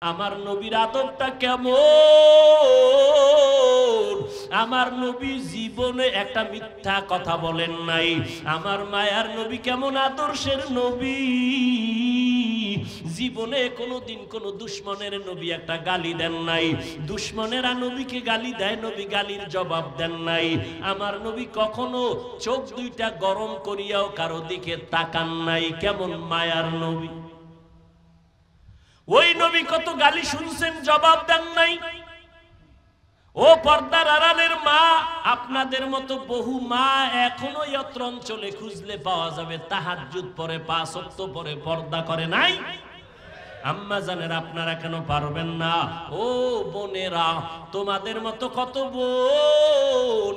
আমার নবীর আদবটা কেমন? আমার নবী জীবনে একটা মিথ্যা কথা বলেন নাই। আমার মায়ার নবী কেমন আদর্শের নবী, জীবনে কোনোদিন কোনো দুশ্মনের নবী একটা গালি দেন নাই। দুশ্মনেরা নবীকে গালি দেয়, নবী গালির জবাব দেন নাই। আমার নবী কখনো চোখ দুইটা গরম করিয়াও কারো দিকে তাকান নাই। কেমন মায়ার নবী! ওই নবী কত গালি শুনছেন, জবাব দেন নাই। ও পর্দার আড়ালের মা, আপনাদের মতো বহু মা এখনো ইয়ত্র অঞ্চলে খুঁজলে পাওয়া যাবে তাহাজ্জুদ পরে, 5 ওয়াক্ত পরে পর্দা করে নাই। আম্মা জানেন আপনারা কেন পারবেন না? ও বোনেরা, তোমাদের মতো কত বোন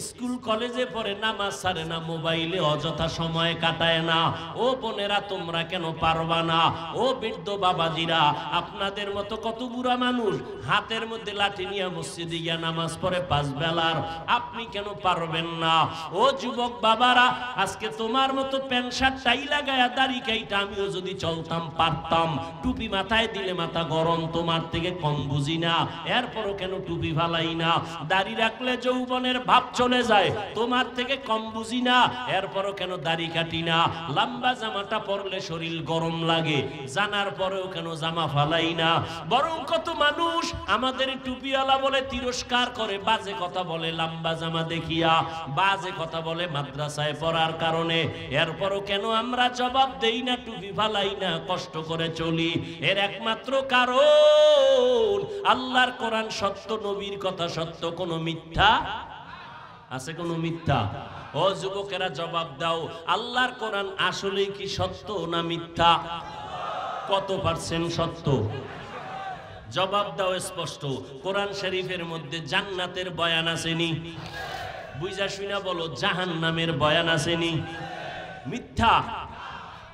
স্কুল কলেজে পড়ে, নামাজ ছাড়ে না, মোবাইলে অযথা সময় কাটায় না। ও বোনেরা, তোমরা কেন পারবা না? ও বৃদ্ধ বাবাজিরা, আপনাদের মতো কত বুড়া মানুষ হাতের মধ্যে লাঠি নিয়ে মসজিদে গিয়া নামাজ পড়ে 5 বেলার, আপনি কেন পারবেন না? ও যুবক বাবারা, আজকে তোমার মতো প্যান্ট শার্ট টাই লাগায়া দাড়ি কাইটা আমিও যদি চলতাম পারতাম। টুপি মাথায় দিলে মাথা গরম, তোমার থেকে কম বুঝি না, এরপরও কেন টুপি ফালাই না? দাড়ি রাখলে যৌবনের ভাব চলে যায়, তোমার থেকে কম বুঝি না, এরপরও কেন দাড়ি কাটি না? লম্বা জামাটা পরলে শরীর গরম লাগে, জানার পরেও কেন জামা ফালাই না? বরং কত মানুষ আমাদের টুপিওয়ালা বলে তিরস্কার করে, বাজে কথা বলে লম্বা জামা দেখিয়া, বাজে কথা বলে মাদ্রাসায় পড়ার কারণে, এরপরও কেন আমরা জবাব দেই না, টুপি ফালাই না, কষ্ট করে চলি? এর একমাত্র কারণ আল্লাহর কোরআন সত্য, নবীর কথা সত্য, কোনো মিথ্যা আছে? কোনো মিথ্যা? ও যুবকেরা জবাব দাও, আল্লাহর কোরআন আসলেই কি সত্য না মিথ্যা? কত পার্সেন্ট সত্য? জবাব দাও স্পষ্ট। কোরআন শরীফের মধ্যে জান্নাতের বয়ান আসেনি? বুঝা শুনা বলো, জাহান্নামের বয়ান আসেনি? মিথ্যা।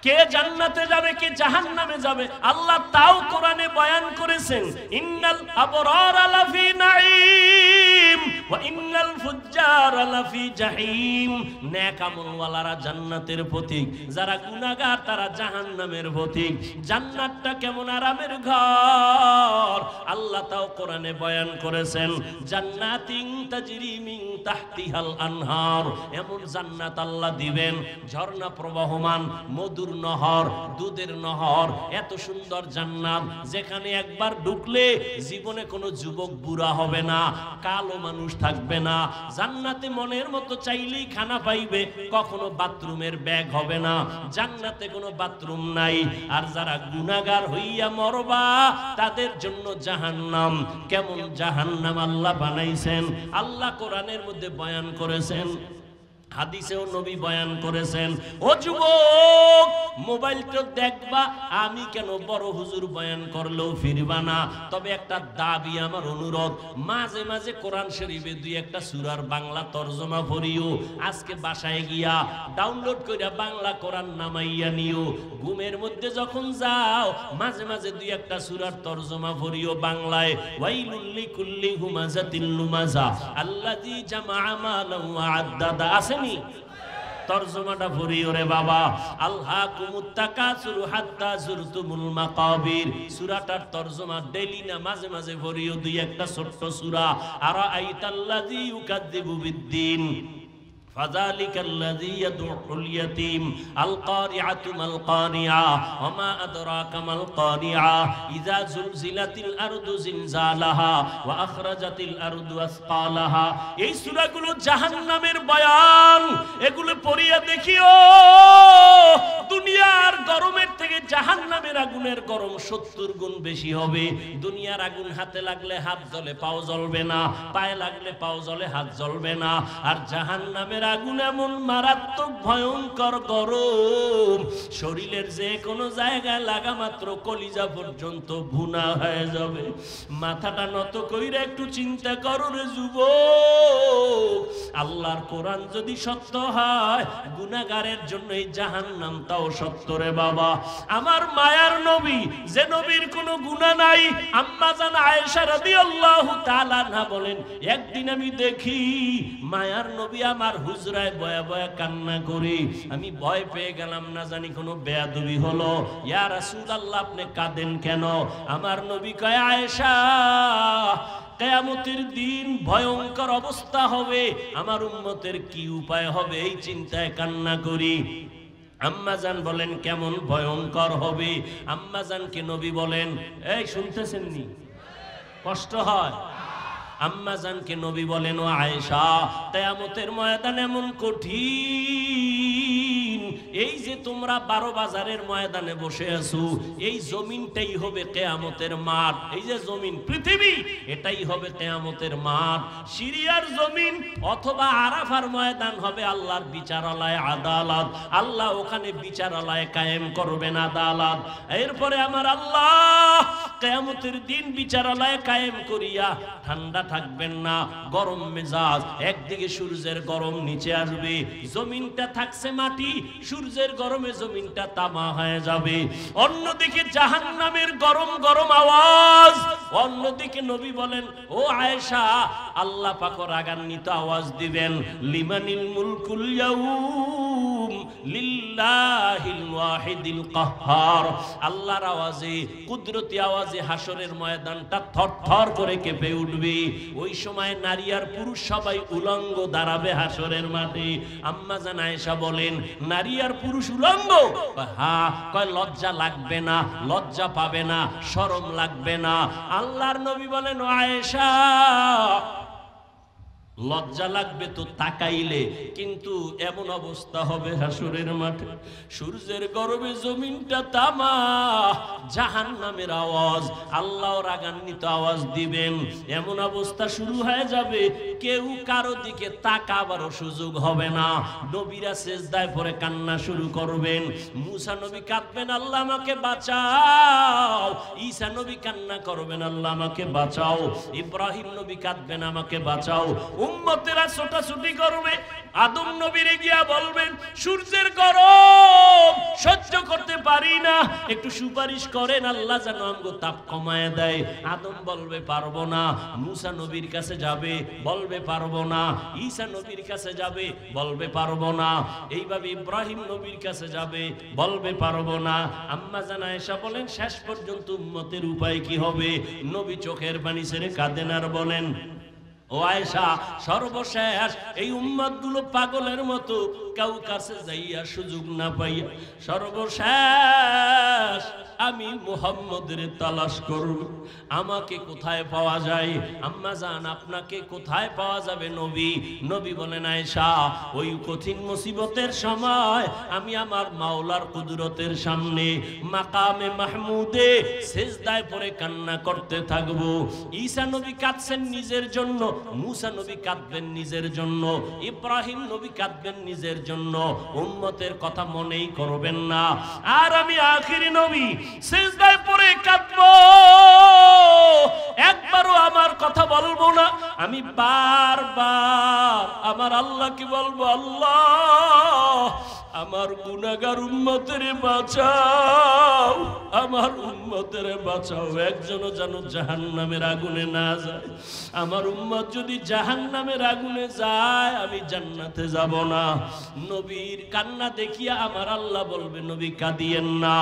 কে জান্নাতে যাবে, কে জাহান্নামে যাবে, আল্লাহ তাও কোরআনে বয়ান করেছেন। ইন্নাল আবরারা লাফি নাঈম ওয়া ইন্নাল ফুজ্জারা লাফি জাহিম। নেক আমলওয়ালারা জান্নাতের পথিক, যারা গুনাহগার তারা জাহান্নামের পথিক। জান্নাতটা কেমন আরামের ঘর, আল্লাহ তাও কোরআনে বয়ান করেছেন। জান্নাতিন তাজরি মিন তাহতিহাল আনহার, এমন জান্নাত আল্লাহ দিবেন, ঝর্ণা প্রবাহমান, মধুর নহর, দুধের নহর, এত সুন্দর জান্নাত যেখানে একবার ঢুকলে জীবনে কোনো যুবক বুড়া হবে না, কালো মানুষ থাকবে না। জান্নাতে মনের মতো চাইলেই খানা পাইবে, কখনো বাথরুমের ব্যাগ হবে না, জান্নাতে কোনো বাথরুম নাই। আর যারা গুনাহগার হইয়া মরবা তাদের জন্য জাহান্নাম। কেমন জাহান্নাম আল্লাহ বানাইছেন, আল্লাহ কোরআনের মধ্যে বয়ান করেছেন, হাদিসেও নবী বয়ান করেছেন। ও যুবক, মোবাইল তো দেখবা, আমি কেন বড় হুজুর বয়ান করলেও ফিরবা না। তবে একটা দাবি, আমার অনুরোধ, মাঝে মাঝে কোরআন শরীফে 2-1 সূরার বাংলা তরজমা পড়িও। আজকে বাসায় গিয়া ডাউনলোড কইরা বাংলা কোরআন নামাইয়া নিও। ঘুমের মধ্যে যখন যাও মাঝে মাঝে 2-1 সূরার তরজমা পড়িও বাংলায়। ওয়াইলুল লিকুল্লি হুমাযাতিল লুমাযা আল্লাযী জামাআ মালান ওয়া আদ্দাদা। আসেনি? তরজমাটা পড়িও রে বাবা। আলহাকুমুত তাকাসুর হাত্তা যুরতুমুল মাকাবির, সূরাটার তরজমা ডেইলি না মাঝে মাঝে পড়িও 2-1 ছোট্ট সূরা। আরাআইতাল্লাযী ইউকাযযিবু বিদ্দিন ফাযালিকাল্লাযী ইয়াদউল ইয়াতীম আল কারিআতু মাল কারিআ ওয়া মা আদরাকা মাল কারিআ ইযা যুলজিলাতিল আরদু জিলজালাহা ওয়া আখরাজাতিল আরদু আসকালাহা। এই সূরাগুলো জাহান্নামের বয়ান, এগুলো পড়িয়া দেখিও। দুনিয়ার গরমের থেকে জাহান্নামের আগুনের গরম 70 গুণ বেশি হবে। দুনিয়ার আগুন হাতে লাগলে হাত জ্বলে, পাও জ্বলবে না, পায়ে লাগলে পাও জ্বলে, হাত জ্বলবে না। আর জাহান্নামের আগুন এমন মারাত্মক ভয়ঙ্কর গরম, শরীরের যে কোনো জায়গায় লাগা মাত্র কলিজা পর্যন্ত ভুনা হয়ে যাবে। মাথাটা নত কইরা একটু চিন্তা করো রে যুবক, আল্লাহর কোরআন যদি সত্য হয়, গুনাহগারের জন্য এই জাহান্নামটাও সত্য রে বাবা। আমার মায়ার নবী, যে নবীর কোনো গুনাহ নাই, আম্মা জান আয়েশা রাদিয়াল্লাহু তাআলা আনহা বলেন, একদিন আমি দেখি মায়ার নবী আমার হুজরায় বয়া বয়া কান্না করি, আমি ভয় পেয়ে গেলাম না জানি কোনো বেয়াদবি হলো। ইয়া রাসূলুল্লাহ আপনি কাঁদেন কেন? আমার নবী কয় আয়েশা কিয়ামতের দিন ভয়ঙ্কর অবস্থা হবে, আমার উম্মতের কি উপায় হবে এই চিন্তায় কান্না করি। আম্মাজান বলেন কেমন ভয়ঙ্কর হবে? আম্মাজানকে নবী বলেন, এই শুনতেছেন নি? কষ্ট হয়? আম্মাজানকে নবী বলেন ও আয়েশা কিয়ামতের ময়দান এমন কঠিন, এই যে তোমরা 12 বাজারের ময়দানে বসে আছো, এই জমিনটাই হবে কিয়ামতের মাঠ। এই যে জমিন পৃথিবী, এটাই হবে কিয়ামতের মাঠ। সিরিয়ার জমিন অথবা আরাফার ময়দান হবে আল্লাহর বিচারালয়, আদালত। আল্লাহ ওখানে বিচারালয় কায়েম করবেন, আদালত। এরপরে আমার আল্লাহ কিয়ামতের দিন বিচারালয় কায়েম করিয়া ঠান্ডা থাকবেন না, গরম মেজাজ। একদিকে সূর্যের গরম নিচে আসবে, জমিনটা থাকছে মাটি, সূর্যের গরমে জমিনটা তামা হয়ে যাবে। অন্যদিকে জাহান্নামের গরম গরম আওয়াজ। অন্যদিকে নবী বলেন ও আয়েশা আল্লাহ পাক রাগান্বিত আওয়াজ দিবেন, লিমানিল মুলকুল ইয়াউম লিল্লাহিল ওয়াহিদিল কাহ্হার। আল্লাহর আওয়াজে, কুদরতি আওয়াজে হাসরের ময়দানটা থরথর করে কেঁপে উঠবে। ওই সময় নারী আর পুরুষ সবাই উলঙ্গ দাঁড়াবে হাসরের মাঠে। আম্মা জান আয়েশা বলেন নারী আর পুরুষ উলঙ্গ? হ্যাঁ। কয় লজ্জা লাগবে না? লজ্জা পাবে না? শরম লাগবে না? আল্লাহর নবী বলেন ও আয়েশা লজ্জা লাগবে তো তাকাইলে, কিন্তু এমন অবস্থা হবে হাসরের মাঠে সূর্যের গরমে জমিনটা তামা, জাহান্নামের আওয়াজ, আল্লাহ রাগান্বিত আওয়াজ দিবেন। এমন অবস্থা শুরু হয়ে যাবে কেউ কারো দিকে তাকাবারও সুযোগ হবে না। নবীরা সিজদায় পড়ে কান্না শুরু করবেন। মুসা নবী কাঁদবেন, আল্লাহ আমাকে বাঁচাও। ঈসা নবী কান্না করবেন, আল্লাহ আমাকে বাঁচাও। ইব্রাহিম নবী কাঁদবেন, আমাকে বাঁচাও। উম্মতেরা ছোটাছুটি করবে, আদম নবীরে গিয়া বলবেন সূর্যের গরম সহ্য করতে পারি না, একটু সুপারিশ করেন আল্লাহ যেন আমগো তাপ কমায় দেয়। আদম বলবে পারবো না। মুসা নবীর কাছে যাবে, বলবে পারবো না। ঈসা নবীর কাছে যাবে, বলবে পারবো না। এইভাবে ইব্রাহিম নবীর কাছে যাবে, বলবে পারবো না। আম্মা জান আয়েশা বলেন শেষ পর্যন্ত উম্মতের উপায় কি হবে? নবী চোখের পানি ছেড়ে কাঁদেন আর বলেন ও আয়েশা সর্বশেষ এই উম্মতগুলো পাগলের মতো কাউ কাছে যাইয়া সুযোগ না পাইয়া সর্বশেষ আমি মুহাম্মদের তালাশ করব, আমাকে কোথায় পাওয়া যায়? আম্মা জান আপনাকে কোথায় পাওয়া যাবে নবী? নবী বলেন আয়েশা ওই কঠিন মুসিবতের সময় আমি আমার মাওলার কুদরতের সামনে মাকামে মাহমুদে সিজদায় পড়ে কান্না করতে থাকব। ঈসা নবী কাঁদছেন নিজের জন্য, মুসা নবী কাঁদবেন নিজের জন্য, ইব্রাহিম নবী কাঁদবেন নিজের জন্য, উম্মতের কথা মনেই করবেন না। আর আমি আখিরি নবী সিজদায় পড়ে কাঁদবো, একবারও আমার কথা বলবো না। আমি বারবার আমার আল্লাহকে বলবো, আল্লাহ আমার গুনাহগার উম্মতের বাঁচাও, আমার উম্মতের বাঁচাও, একজনও যেন জাহান্নামের আগুনে না যায়। আমার উম্মত যদি জাহান্নামের আগুনে যায় আমি জান্নাতে যাব না। নবীর কান্না দেখিয়া আমার আল্লাহ বলবে নবী কাঁদিয়েন না,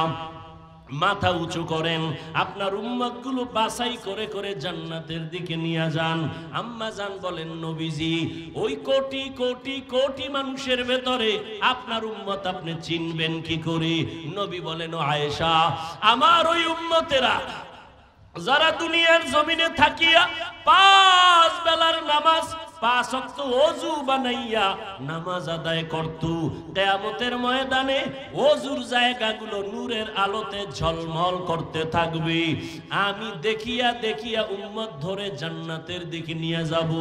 মাথা উঁচু করেন, আপনার উম্মতগুলো বাছাই করে করে জান্নাতের দিকে নিয়ে যান। আম্মা জান বলেন নবীজি ওই কোটি কোটি কোটি মানুষের ভেতরে আপনার উম্মত আপনি চিনবেন কি করে? নবী বলেন ও আয়েশা আমার ওই উম্মতেরা যারা দুনিয়ার জমিনে থাকিয়া 5 বেলার নামাজ 5 ওয়াক্ত ওযু বানাইয়া নামাজ আদায় করত, কিয়ামতের ময়দানে ওযুর জায়গাগুলো নূরের আলোতে ঝলমল করতে থাকবে। আমি দেখিয়া দেখিয়া উম্মত ধরে জান্নাতের দিকে নিয়ে যাব।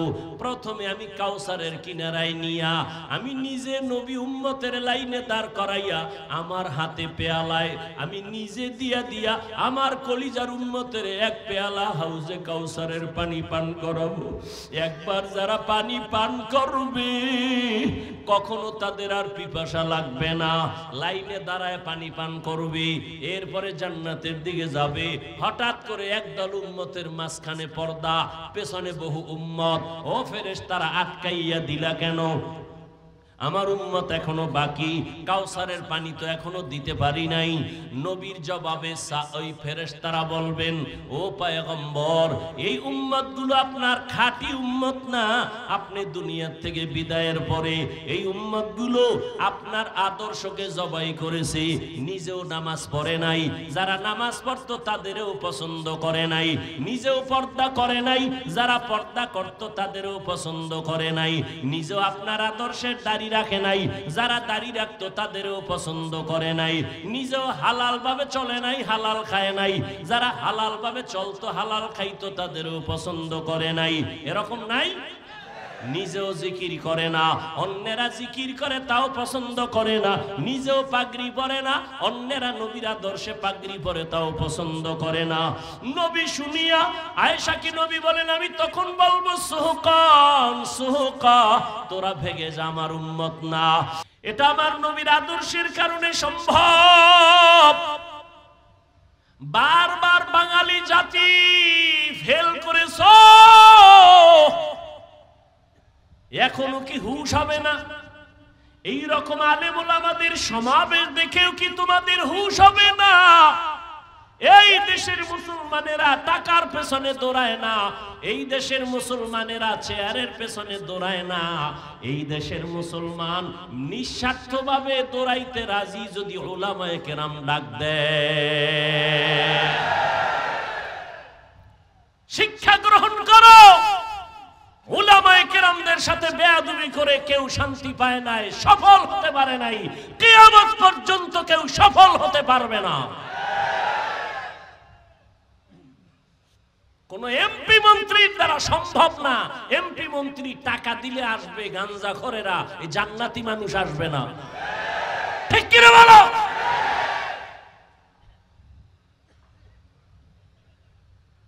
প্রথমে আমি কাউসারের কিনারায় নিয়া আমি নিজে নবী উম্মতের লাইনে দাঁড় করাইয়া আমার হাতে পেয়ালায় আমি নিজে দিয়া দিয়া আমার কলিজার উম্মতের এক পেয়ালা হাউজে কাউসারের পানি পান করাবো। একবার যারা পানি পান করবে কখনো তাদের আর পিপাসা লাগবে না, লাইনে দাঁড়ায় পানি পান করবে, এরপরে জান্নাতের দিকে যাবে। হঠাৎ করে একদল উম্মতের মাঝখানে পর্দা, পেছনে বহু উম্মত। ও ফেরেশতারা আটকাইয়া দিলা কেন? আমার উম্মত এখনো বাকি, কাউসারের পানি তো এখনো দিতে পারি নাই। নবীর জবাবে ওই ফেরেশতারা বলবেন, ও পয়গম্বর, এই উম্মতগুলো আপনার খাঁটি উম্মত না। আপনি দুনিয়ার থেকে বিদায়ের পরে এই উম্মতগুলো আপনার আদর্শকে জবাই করেছে, নিজেও নামাজ পড়ে নাই, যারা নামাজ পড়তো তাদেরও পছন্দ করে নাই, নিজেও পর্দা করে নাই, যারা পর্দা করতো তাদেরও পছন্দ করে নাই, নিজেও আপনার আদর্শের দাড়ি রাখে নাই, যারা দাড়ি রাখতো তাদেরও পছন্দ করে নাই, নিজেও হালাল ভাবে চলে নাই, হালাল খায় নাই, যারা হালাল ভাবে চলতো হালাল খাইতো তাদেরও পছন্দ করে নাই। এরকম নাই? নিজেও জিকির করে না, অন্যেরা জিকির করে তাও পছন্দ করে না, নিজেও পাগড়ি পরে না, অন্যেরা নবীর আদর্শে পাগড়ি পরে তাও পছন্দ করে না। নবী শুনিয়া আয়েশাকে নবী বলেন, আমি তখন বলবো সুহকান সুহকা, তোরা ভেগে যা, আমার উম্মত না। এটা আমার নবীর আদর্শের কারণে সম্ভব। বারবার বাঙালি জাতি ফেল করেছো, এখনো কি হুঁশ হবে না? এই রকম আলেম ওলামাদের সমাবেশ দেখেও কি তোমাদের হুঁশ হবে না? এই দেশের মুসলমানেরা টাকার পেছনে দৌড়ায় না, এই দেশের মুসলমানেরা চেয়ারের পেছনে দৌড়ায় না, এই দেশের মুসলমান নিঃস্বার্থভাবে দৌড়াইতে রাজি যদি উলামায়ে কেরাম ডাক দেয়। শিক্ষা গ্রহণ করো। উলামায়ে কেরামদের সাথে বেয়াদবি করে কেউ শান্তি পায় নাই, সফল হতে পারে নাই, কিয়ামত পর্যন্ত কেউ সফল হতে পারবে না। কোন এমপি মন্ত্রীর দ্বারা সম্ভব না। এমপি মন্ত্রী টাকা দিলে আসবে, গাঞ্জাখোরেরা, এই জান্নাতি মানুষ আসবে না। ঠিক কি রে বলো?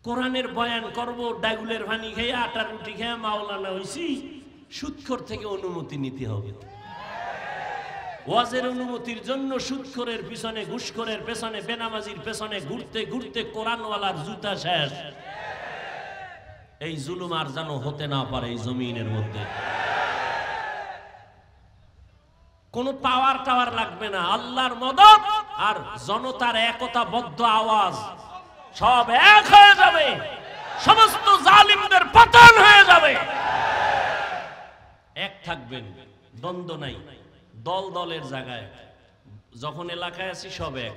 কোরআনের বয়ান করব, ডাগুলের পানি খেয়ে আটা রুটি খেয়ে মাওলানা হইছি, সুদখোর থেকে অনুমতি নিতে হবে। ওয়াজের অনুমতির জন্য সুদখোরের পিছনে, ঘুষখোরের পেছনে, বেনামাজির পেছনে ঘুরতে ঘুরতে কোরআনওয়ালার জুতা শেষ। এই জুলুম আর যেন হতে না পারে এই জমিনের মধ্যে। কোন পাওয়ার টাওয়ার লাগবে না, আল্লাহর মদদ আর জনতার একতাবদ্ধ আওয়াজ, সব এক হয়ে যাবে, সমস্ত জালিমদের পতন হয়ে যাবে। এক থাকবেন, দ্বন্দ্ব নাই, দল দলের জায়গায় যখন এলাকায় আছি সব এক।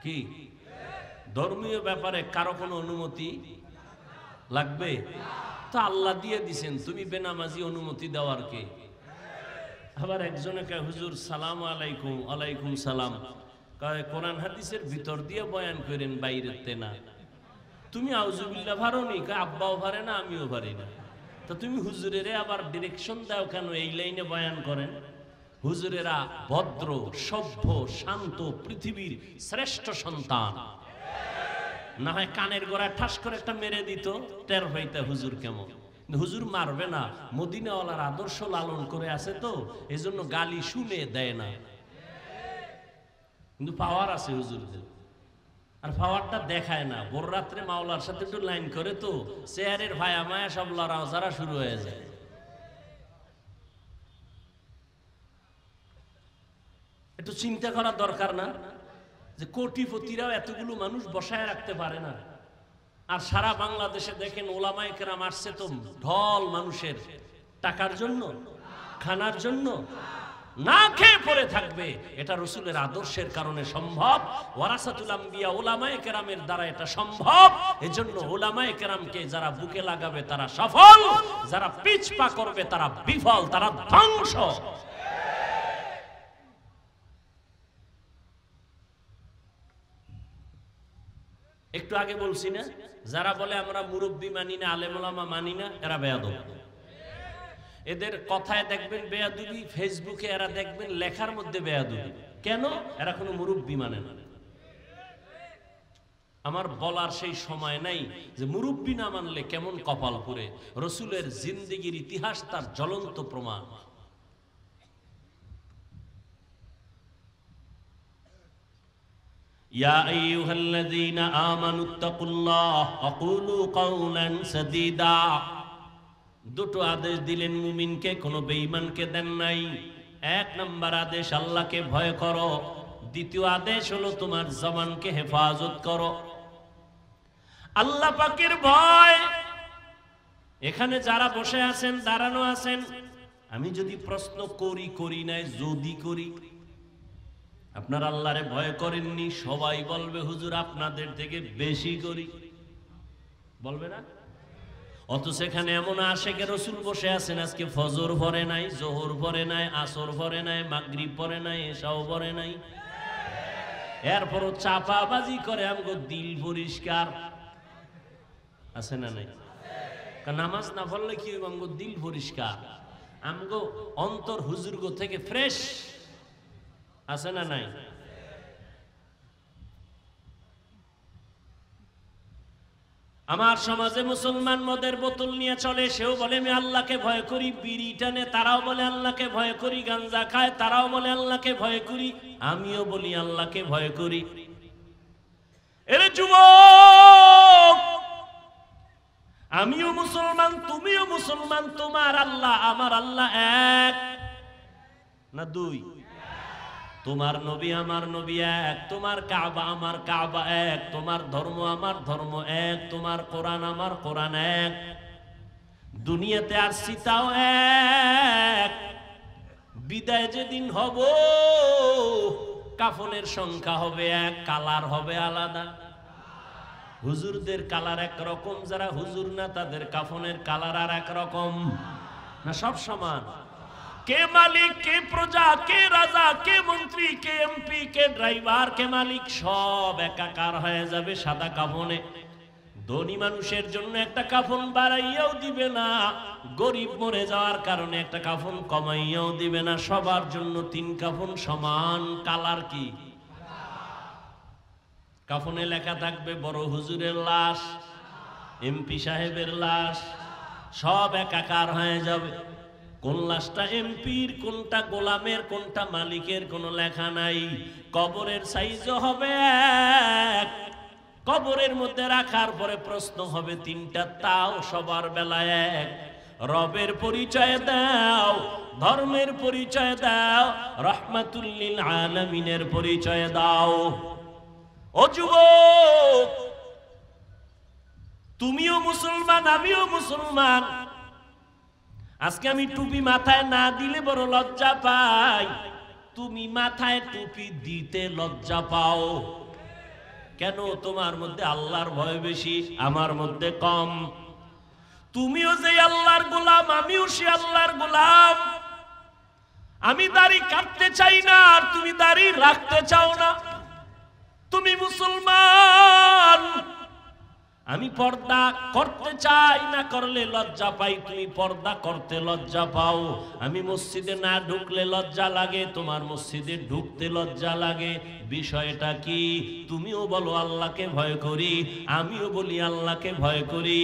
কি ধর্মীয় ব্যাপারে কারো কোনো অনুমতি লাগবে? তো আল্লাহ দিয়ে দিছেন, তুমি বেনামাজি অনুমতি দেওয়ার কে? আবার একজনে কয়, হুজুর সালাম আলাইকুম। আলাইকুম সালাম। কোরআন হাদিসের ভিতর দিয়ে বয়ান করেন, বাইরেতে না। তুমি আউযুবিল্লাহ পারোনি? আব্বাও পারে না, আমিও পারি না। তো তুমি হুজুরেরে আবার ডিরেকশন দাও কেন এই লাইনে বয়ান করেন? হুজুরেরা ভদ্র, সভ্য, শান্ত, পৃথিবীর শ্রেষ্ঠ সন্তান। না হয় কানের গোড়ায় ঠাস করে একটা মেরে দিত, টের হইতে হুজুর কেমন। হুজুর মারবে না, মদিনাওয়ালার আদর্শ লালন করে আছে তো এজন্য গালি শুনে দেয় না। কিন্তু পাওয়ার আছে হুজুরদের, আর পাওয়ারটা দেখায় না। ভোর রাত্রে মাওলার সাথে একটু লাইন করে তো চেয়ারের ভায়া মায়া সব লড়াও যারা শুরু হয়ে যায়। একটু চিন্তা করা দরকার না যে কোটিপতিরাও এতগুলো মানুষ বসায় রাখতে পারে না। আর সারা বাংলাদেশে দেখেন ওলামায়ে কেরাম আসছে তো ঢল মানুষের, টাকার জন্য, খানার জন্য না খেয়ে পড়ে থাকবে। এটা রাসূলের আদর্শের কারণে সম্ভব। ওয়ারাসাতুল আম্বিয়া, ওলামায়ে কেরামের দ্বারা এটা সম্ভব। এজন্য ওলামায়ে কেরামকে যারা বুকে লাগাবে তারা সফল, যারা পিছপা করবে তারা বিফল, তারা ধ্বংস। একটু আগে বলছি না, যারা বলে আমরা মুরব্বী মানি না, আলেম ওলামা মানি না, এরা বেয়াদব। এদের কথায় দেখবেন বেয়াদবি, ফেসবুকে এরা দেখবেন লেখার মধ্যে বেয়াদবি। কেন? এরা কোনো মুরব্বী মানে না। আমার বলার সেই সময় নাই যে মুরব্বী না মানলে কেমন কপাল পুরে। রাসূলের জিন্দেগির ইতিহাস তার জ্বলন্ত প্রমাণ। ইয়া আইয়ুহাল্লাযীনা আমানুত্তাকুল্লাহ ওয়া কুলু কাওলান সাদীদা। দুটো আদেশ দিলেন মুমিনকে, কোনো বেঈমানকে দেন নাই। এক নাম্বার আদেশ আল্লাহকে ভয় করো, দ্বিতীয় আদেশ হলো তোমার জবানকে হেফাজত করো। আল্লাহ পাকের ভয়। এখানে যারা বসে আছেন, দাঁড়ানো আছেন, আমি যদি প্রশ্ন করি নাই, যদি করি আপনার আল্লাহরে ভয় করেননি, সবাই বলবে হুজুর আপনাদের থেকে বেশি করি, বলবে না? অথচ এখানে এমন আশেকে রসুল বসে আছেন, আজকে ফজর পড়ে নাই, জোহর পড়ে নাই, আসর পড়ে নাই, মাগরিব পড়ে নাই, এশাও পড়ে নাই, এরপরও চাপাবাজি করে আমগো দিল পরিষ্কার আছে না নাই? নামাজ না পড়লে কি আমগো দিল পরিষ্কার, আমগো অন্তর হুজুরগো থেকে ফ্রেশ আছে না নাই? আমার সমাজে মুসলমান মদের বোতল নিয়ে চলে, সেও বলে আমি আল্লাহকে ভয় করি। বিড়ি টানে, তারাও বলে আল্লাহকে ভয় করি। গাঞ্জা খায়, তারাও বলে আল্লাহকে ভয় করি। আমিও বলি আল্লাহকে ভয় করি। এরে যুবক, আমিও মুসলমান, তুমিও মুসলমান। তোমার আল্লাহ আমার আল্লাহ এক না দুই? তোমার নবী আমার নবী এক, তোমার কাবা আমার কাবা এক, তোমার ধর্ম আমার ধর্ম এক, তোমার কোরআন আমার কোরআন এক। দুনিয়াতে আর সীতাও এক। বিদায় যেদিন হব, কাফনের সংখ্যা হবে এক, কালার হবে আলাদা। হুজুরদের কালার এক রকম, যারা হুজুর না তাদের কাফনের কালার আর এক রকম না? সব সমান। কে মালিক, কে প্রজা, কে রাজা, কে মন্ত্রী, কে এমপি, কে ড্রাইভার, কে মালিক, সব একাকার হয়ে যাবে সাদা কাফনে। ধনী মানুষের জন্য একটা কাফন বাড়াইয়াও দিবে না, গরিব মরে যাওয়ার কারণে একটা কাফন কমাইয়াও দিবে না। সবার জন্য তিন কাফন সমান। কালার কি? কাফনে লেখা থাকবে বড় হুজুরের লাশ, এমপি সাহেবের লাশ, সব একাকার হয়ে যাবে। কোন লাশটা এমপির, কোনটা গোলামের, কোনটা মালিকের কোনো লেখা নাই। কবরের সাইজও হবে এক। কবরের মধ্যে রাখার পরে প্রশ্ন হবে তিনটা, তাও সবার বেলায় এক। রবের পরিচয় দাও, ধর্মের পরিচয় দাও, রাহমাতুল লিল আলামিনের পরিচয় দাও। ও যুবক, তুমিও মুসলমান, আমিও মুসলমান। আজকে আমি টুপি মাথায় না দিলে বড় লজ্জা পাই। তুমি মাথায় টুপি দিতে লজ্জা পাও কেন? তোমার মধ্যে আল্লাহর ভয় বেশি, আমার মধ্যে কম। তুমিও যে আল্লাহর গোলাম, আমিও সে আল্লাহর গোলাম। আমি দাড়ি কাটতে চাই না, আর তুমি দাড়ি রাখতে চাও না। তুমি মুসলমান, আমি পর্দা করতে চাই, না করলে লজ্জা পাই। তুমি পর্দা করতে লজ্জা পাও। আমি মসজিদে না ঢুকলে লজ্জা লাগে, তোমার মসজিদে ঢুকতে লজ্জা লাগে। বিষয়টা কি? তুমিও বলো আল্লাহকে ভয় করি, আমিও বলি আল্লাহকে ভয় করি।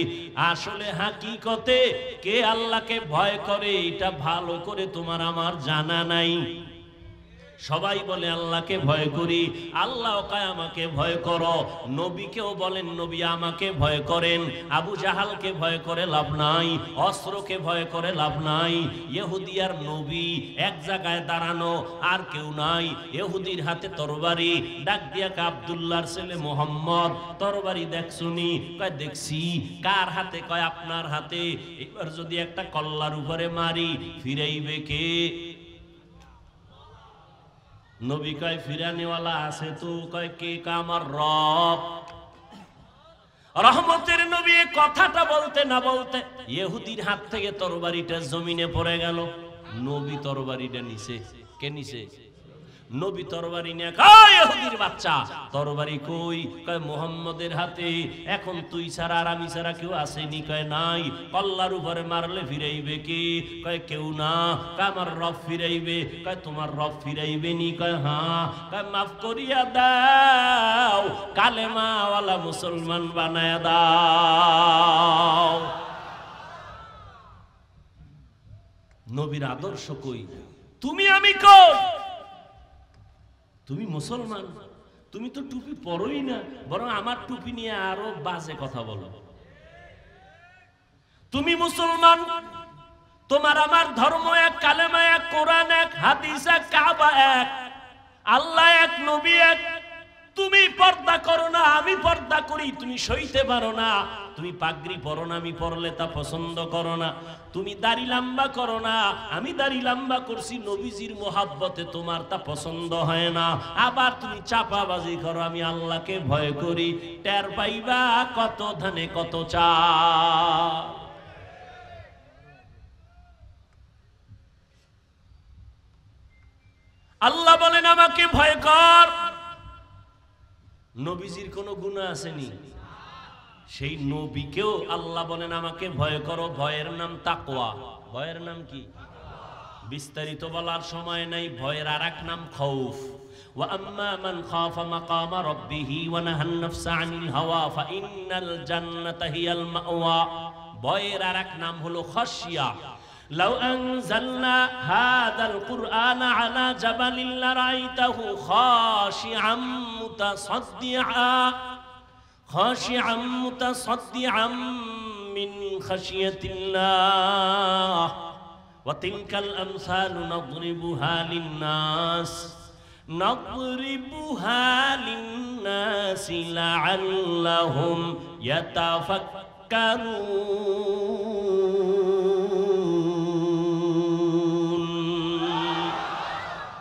আসলে হাকিকতে কে আল্লাহকে ভয় করে এটা ভালো করে তোমার আমার জানা নাই। সবাই বলে আল্লাহকে ভয় করি, আল্লাহ কয় আমাকে ভয় করো। নবীকেও বলেন নবী আমাকে ভয় করেন। আবু জাহালকে ভয় করে লাভ নাই, অস্ত্রকে ভয় করে লাভ নাই। ইহুদি আর নবী এক জায়গায় দাঁড়ানো, আর কেউ নাই। ইহুদির হাতে তরবারি, ডাক দিয়া কা আব্দুল্লাহর ছেলে মোহাম্মদ তরবারি দেখছুনি? কয় দেখছি। কার হাতে? কয় আপনার হাতে। এবার যদি একটা কল্লার উপরে মারি, ফিরাইবে কে? নবী কয় ফিরানিওয়ালা আছে তো। কয় কে? আমার রব। রহমতের নবী কথাটা বলতে না বলতে ইহুদির হাত থেকে তরবারিটা জমিনে পড়ে গেল। নবী তরবারিটা নিছে। কে নিছে? নবী তরবারি নিয়ে কয় ইহুদির বাচ্চা তরবারি কই? কয় মুহাম্মদের হাতে। এখন তুই ছাড়া আর আমি ছাড়া কেউ আসেনি? কয় নাই। কল্লার উপরে মারলে ফিরাইবে কে? কয় কেউ না। কয় আমার রব ফিরাইবে। কয় তোমার রব ফিরাইবে নি? কয় হ্যাঁ। কয় মাফ করিয়া দাও, কালেমাওয়ালা মুসলমান বানায়া দাও। নবীর আদর্শ কই? তুমি আমি কই? তুমি মুসলমান, তুমি তো টুপি পরোই না, বরং আমার টুপি নিয়ে আরো বাজে কথা বলো। তুমি মুসলমান, তোমার আমার ধর্ম এক, কালেমা এক, কোরআন এক, হাদিস এক, কাবা এক, আল্লাহ এক, নবী এক। তুমি পর্দা করো না, আমি পর্দা করি, তুমি সইতে পারো না। তুমি পাগড়ি পরো না, আমি পরলে তা পছন্দ করো না। তুমি দাড়ি লম্বা করো না, আমি দাড়ি লম্বা করছি নবীজির মোহাব্বতে, তোমার তা পছন্দ হয় না। আবার তুমি চাপাবাজি করো, আমি আল্লাহকে ভয় করি। টের পাইবা কত ধানে কত চাল। আল্লাহ বলেন আমাকে ভয় কর। নবীজির কোনো গুনাহ আসেনি, সেই নবীকেও আল্লাহ বলেন আমাকে ভয় করো। ভয়ের নাম তাকওয়া। ভয়ের নাম কি? বিস্তারিত বলার সময় নাই। ভয়ের আরেক নাম খৌফ। ওয়া আম্মা মান খাফা মাকামা রাব্বিহি ওয়া নাহান নাফসা আনিল হাওয়া ফাইন্নাল জান্নাতা হিয়াল মাওয়া। ভয়ের আরেক নাম হলো খাশিয়া। লাউ আনজালনা হাযাল কুরআনা আলা জাবালিন লারাইতাহু খাশিআম মুতাসাদ্দিআম মিন খাশিয়াতিল্লাহ ওয়া তিলকাল আমসালু নাদরিবুহা লিন-নাস লাআল্লাহুম ইয়াতাফাক্কারুন।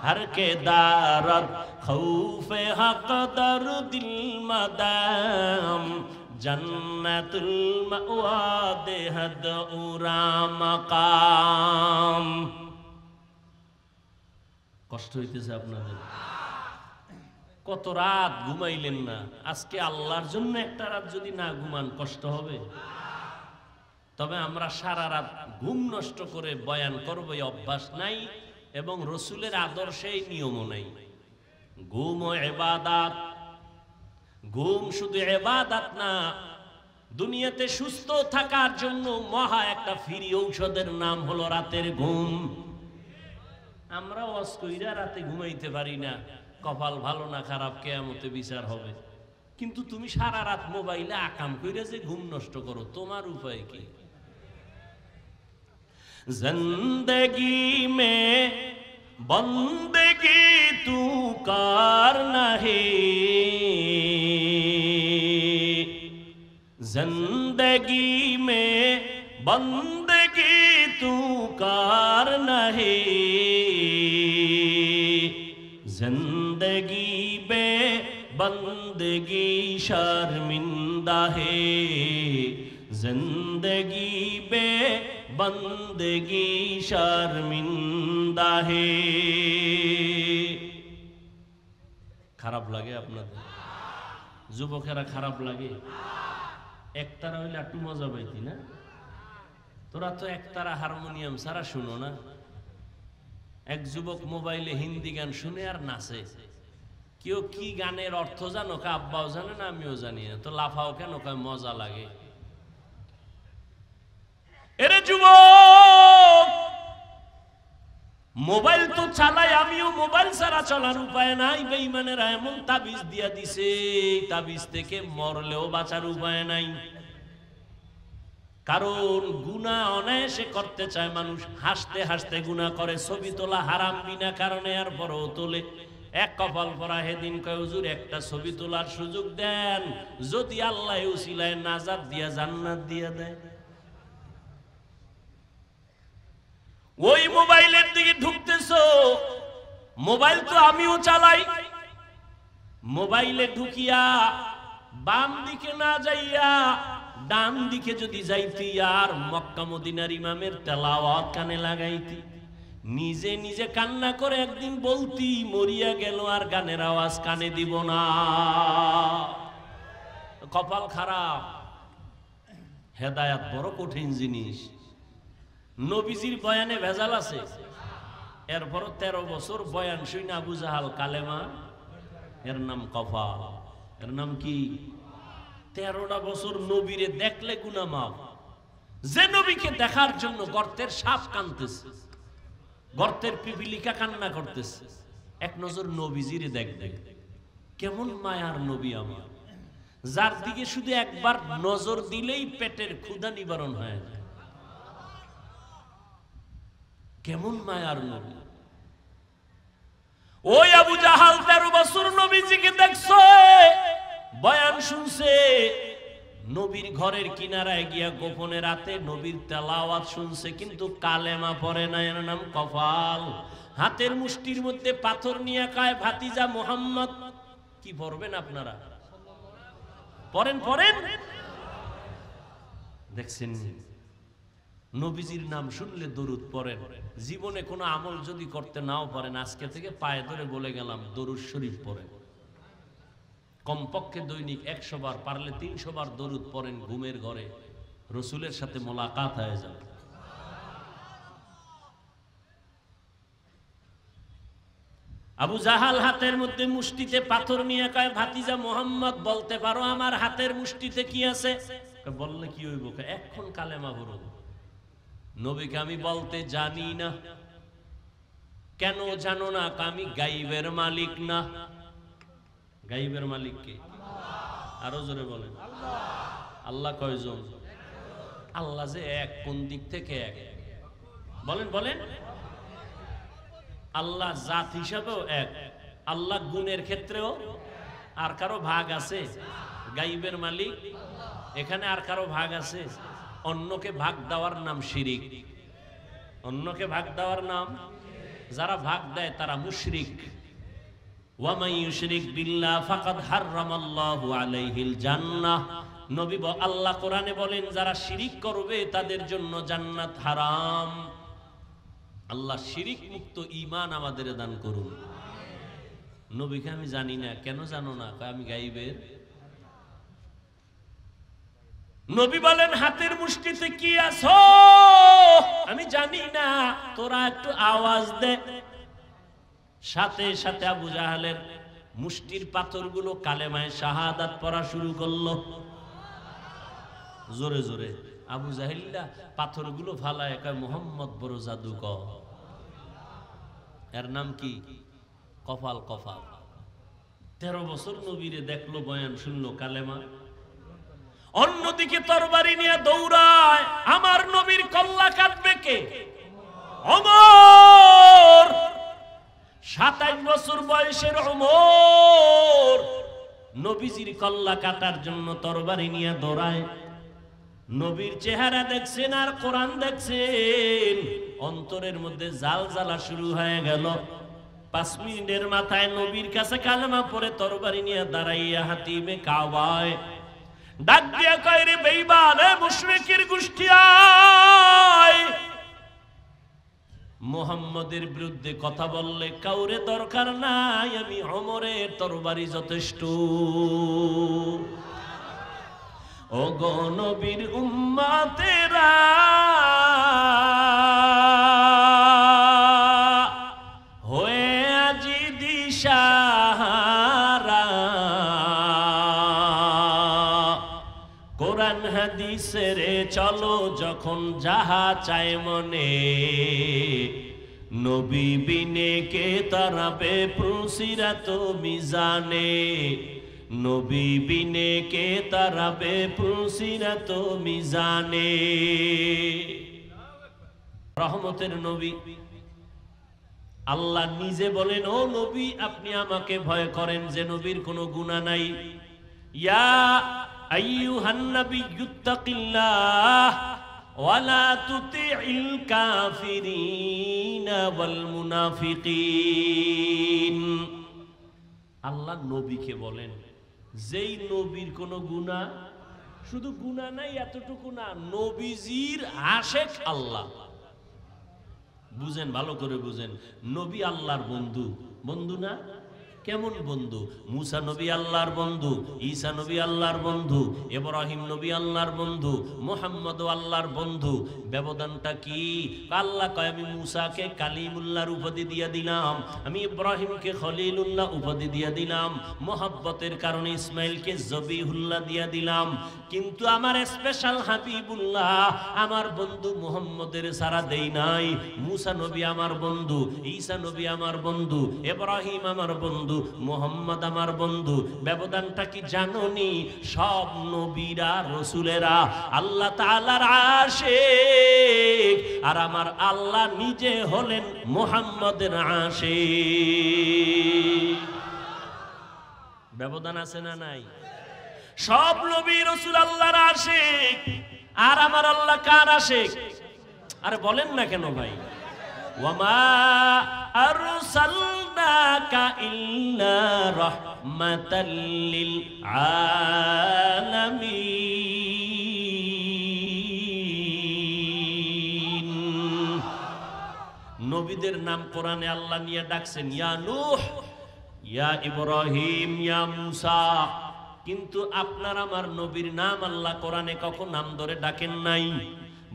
हर के दारत खौफे हक दर दिल मदाम जन्नतुल मावा देहद उरा मकाम। কষ্ট হইতেছে আপনাদের? কত রাত ঘুমাইলেন না? আজকে আল্লাহর জন্য একটা রাত যদি না ঘুমান কষ্ট হবে? তবে আমরা সারা রাত ঘুম নষ্ট করে বয়ান করব এই অভ্যাস নাই, এবং রসুলের আদর্শে নিয়মও নাই। ঘুম ও ইবাদত। ঘুম শুধু ইবাদত না, দুনিয়াতে সুস্থ থাকার জন্য মহা একটা ফ্রি ঔষধের নাম হলো রাতের ঘুম। আমরা ওয়াজ কইরা রাতে ঘুমাইতে পারি না, কপাল ভালো না খারাপ কিয়ামতে বিচার হবে। কিন্তু তুমি সারা রাত মোবাইলে আকাম কইরা যে ঘুম নষ্ট করো, তোমার উপায় কি? जिंदगी में बंदगी तू करना है, जिंदगी में बंदगी तू करना है, जिंदगी बे बंदगी शर्मिंदा है, जिंदगी बे बंदगी शर्मिंदा है। খারাপ লাগে আপনাদের? যুবকেরা খারাপ লাগে? একতারা হইলে একটু মজা পাইতি না? তোরা তো একতারা হারমোনিয়াম ছাড়া শুনো না। এক যুবক মোবাইলে হিন্দি গান শুনে আর নাচে। কেউ কি গানের অর্থ জানো? কা আব্বাও জানে না, আমিও জানি না, তো লাফাও কেন? কয় মজা লাগে। এরে যুবক, মোবাইল তো চালাই, আমিও মোবাইল ছাড়া চলার উপায় নাই। বেঈমানেরা এমন তাবিজ দিয়া দিছে, তাবিজ থেকে মরলেও বাঁচার উপায় নাই। কারণ গুনাহ অনায়াসে করতে চায় মানুষ, হাসতে হাসতে গুনাহ করে। ছবি তোলা হারাম বিনা কারণে, আর পরও তোলে। এক কপাল পরা হেদিন কয় হুজুর একটা ছবি তোলার সুযোগ দেন, যদি আল্লাহ উসিলায় নাজাত দিয়া জান্নাত দিয়া দেয়। ওই মোবাইলের দিকে ঢুকতেছো, মোবাইল তো আমিও চালাই। মোবাইলে ঢুকিয়া বাম দিকে না যাইয়া ডান দিকে যদি যাইতি, আর মক্কা মদিনার ইমামের তেলাওয়াত কানে লাগাইতি, নিজে নিজে কান্না করে একদিন বলতি মরিয়া গেল আর গানের আওয়াজ কানে দিব না। কপাল খারাপ। হেদায়াত বড় কঠিন জিনিস। নবীজির বয়ানে ভেজাল আছে, এরপর 13 বছর বয়ান শুনে আবু জাহাল কালেমা, এর নাম কপাল। এর নাম কি? 13টা বছর নবীরে দেখলে গুনাহ মাফ। যে নবীকে দেখার জন্য গর্তের সাপ কাঁদতেছে, গর্তের পিপিলিকা কান্না করতেছে, এক নজর নবীজিরে দেখ, কেমন মায়ার নবী আমার, যার দিকে শুধু একবার নজর দিলেই পেটের ক্ষুধা নিবারণ হয়ে যায়। কেমন মায়ার নবী। ওই আবু জাহাল 13 বছর নবীজিকে দেখছে, বয়ান শুনছে, নবীর ঘরের কিনারায় গিয়া গোপনে রাতে নবীর তেলাওয়াত শুনছে, কিন্তু কালেমা পড়ে না। এর নাম কফাল। হাতের মুষ্টির মধ্যে পাথর নিয়ে কয়, ভাতিজা মুহাম্মদ। কি পড়বেন আপনারা? পড়েন পড়েন। দেখছেন, নবীজির নাম শুনলে দরুদ পড়েন। জীবনে কোনো আমল যদি করতে নাও পারেন, আজকে থেকে পায়ে ধরে বলে গেলাম, দরুদ শরীফ পড়েন। কমপক্ষে দৈনিক 100 বার, পারলে 300 বার দরুদ পড়েন। ঘুমের ঘরে রসুলের সাথে মোলাকাত হয়ে যাবে। আবু জাহাল হাতের মধ্যে মুষ্টিতে পাথর নিয়ে কয়, ভাতিজা মুহাম্মদ, বলতে পারো আমার হাতের মুষ্টিতে কি আছে? বললে কি হইব? এখন কালেমা পড়ো। নবীকে আমি বলতে জানি না। কেন জানো না? আমি গাইবের মালিক না। গাইবের মালিক কে? আরো জোরে বলেন। আল্লাহ কয়জন? আল্লাহ যে এক, কোন দিক থেকে এক? বলেন বলেন। আল্লাহ জাত হিসাবেও এক, আল্লাহ গুণের ক্ষেত্রেও। আর কারো ভাগ আছে? গাইবের মালিক এখানে আর কারো ভাগ আছে? অন্যকে ভাগ দেওয়ার নাম শিরিক। অন্যকে ভাগ দেওয়ার নাম, যারা ভাগ দেয় তারা মুশরিক। ওয়া মান ইউশরিক বিল্লাহ ফাকাদ হারামাল্লাহু আলাইহিল জান্নাহ। নবী আল্লাহ কোরআনে বলেন, যারা শিরিক করবে তাদের জন্য জান্নাত হারাম। আল্লাহ শিরিক মুক্ত ঈমান আমাদের দান করুন। নবীকে আমি জানি না। কেন জানো না? আমি গাইবের। নবী বলেন, হাতের মুষ্টিতে কি আছো? আমি জানি না। তোরা একটু আওয়াজ দে। সাথে সাথে আবু জাহালের মুষ্টির পাথরগুলো কালেমায়ে শাহাদাত পড়া শুরু করলো। জোরে জোরে। আবু জাহিল্লা পাথরগুলো ফালায় কয়, মুহাম্মদ বড় জাদুকর। এর নাম কি? কফাল। কফাল। 13 বছর নবীরে দেখলো, বয়ান শুনলো, কালেমা। অন্যদিকে তরবারি নিয়ে দৌড়ায়। আমার নবীর কল্লা কাটবে কে? ওমর। 27 বছর বয়সের ওমর নবীজির কল্লা কাটার জন্য তরবারি নিয়ে দৌড়ায়। নবীর চেহারা দেখছেন আর কোরআন দেখছেন, অন্তরের মধ্যে জাল জ্বালা শুরু হয়ে গেল। 5 মিনিটের মাথায় নবীর কাছে কালেমা পড়ে তরবারি নিয়ে দাঁড়াইয়া হাতিমে কাবায় ডাক দিয়া কয়, রে বেঈমান, এ মুশরিকের গোষ্ঠী, আয়। মুহাম্মদের বিরুদ্ধে কথা বললে কাউরে দরকার নাই, আমি ওমরের তরবারি যথেষ্ট। ও গো নবীর উম্মতেরা, হয়ে আজি দিশাহারা, কোরআন হাদিসের চলো যখন যাহা চায় মনে, নবী বিনে কে তারাবে পুসিরাত মিজানে, নবী বিনে কে তারাবে পুসিরাত মিজানে। রহমতের নবী আল্লাহ নিজে বলেন, ও নবী আপনি আমাকে ভয় করেন যে নবীর কোনো গুনাহ নাই। ইয়া আইয়ুহান নাবিয়্যুত্তাকিল্লাহ ওয়ালা তুতিইল কাফিরিনা ওয়াল মুনাফিকিন। আল্লাহ নবীকে বলেন, যেই নবীর কোনো গুনাহ, শুধু গুনাহ নাই এতটুকু না, নবীজির আশেক আল্লাহ। বুঝেন, ভালো করে বুঝেন, নবী আল্লাহর বন্ধু। বন্ধু না? কেমন বন্ধু? মুসা নবী আল্লাহর বন্ধু, ঈসা নবী আল্লাহর বন্ধু, ইব্রাহিম নবী আল্লাহর বন্ধু, মুহাম্মদ আল্লাহর বন্ধু। ব্যবধানটা কি? আল্লাহ কয়, আমি মুসাকে কালিমুল্লাহর উপাধি দিয়ে দিলাম, আমি ইব্রাহিমকে খলিলুল্লাহ উপাধি দিয়ে দিলাম, মোহাব্বতের কারণে ইসমাইলকে জবিহুল্লাহ দিয়ে দিলাম, কিন্তু আমার স্পেশাল হাবিবুল্লাহ আমার বন্ধু মুহাম্মদের সারা দেই নাই। মুসা নবী আমার বন্ধু, ঈসা নবী আমার বন্ধু, ইব্রাহিম আমার বন্ধু, মুহাম্মদ আমার বন্ধু। ব্যবধানটা কি জানোনি? সব নবীরা রসুলেরা আল্লাহ তাআলার আশিক, আর আমার আল্লাহ নিজে হলেন মুহাম্মদের আশিক। ব্যবধান আছে না নাই? সব নবী রাসূল আল্লাহর আশিক, আর আমার আল্লাহ কার আশিক? আরে বলেন না কেন ভাই? ওয়ামা আরসালনাকা ইল্লা রাহমাতাল লিল আলামিন। নবীদের নাম কোরআনে আল্লাহ নিয়ে ডাকছেন, ইয়া নূহ, ইয়া ইব্রাহিম, ইয়া মুসা। কিন্তু আপনার আমার নবীর নাম আল্লাহ কোরআনে কখন নাম ধরে ডাকেন নাই,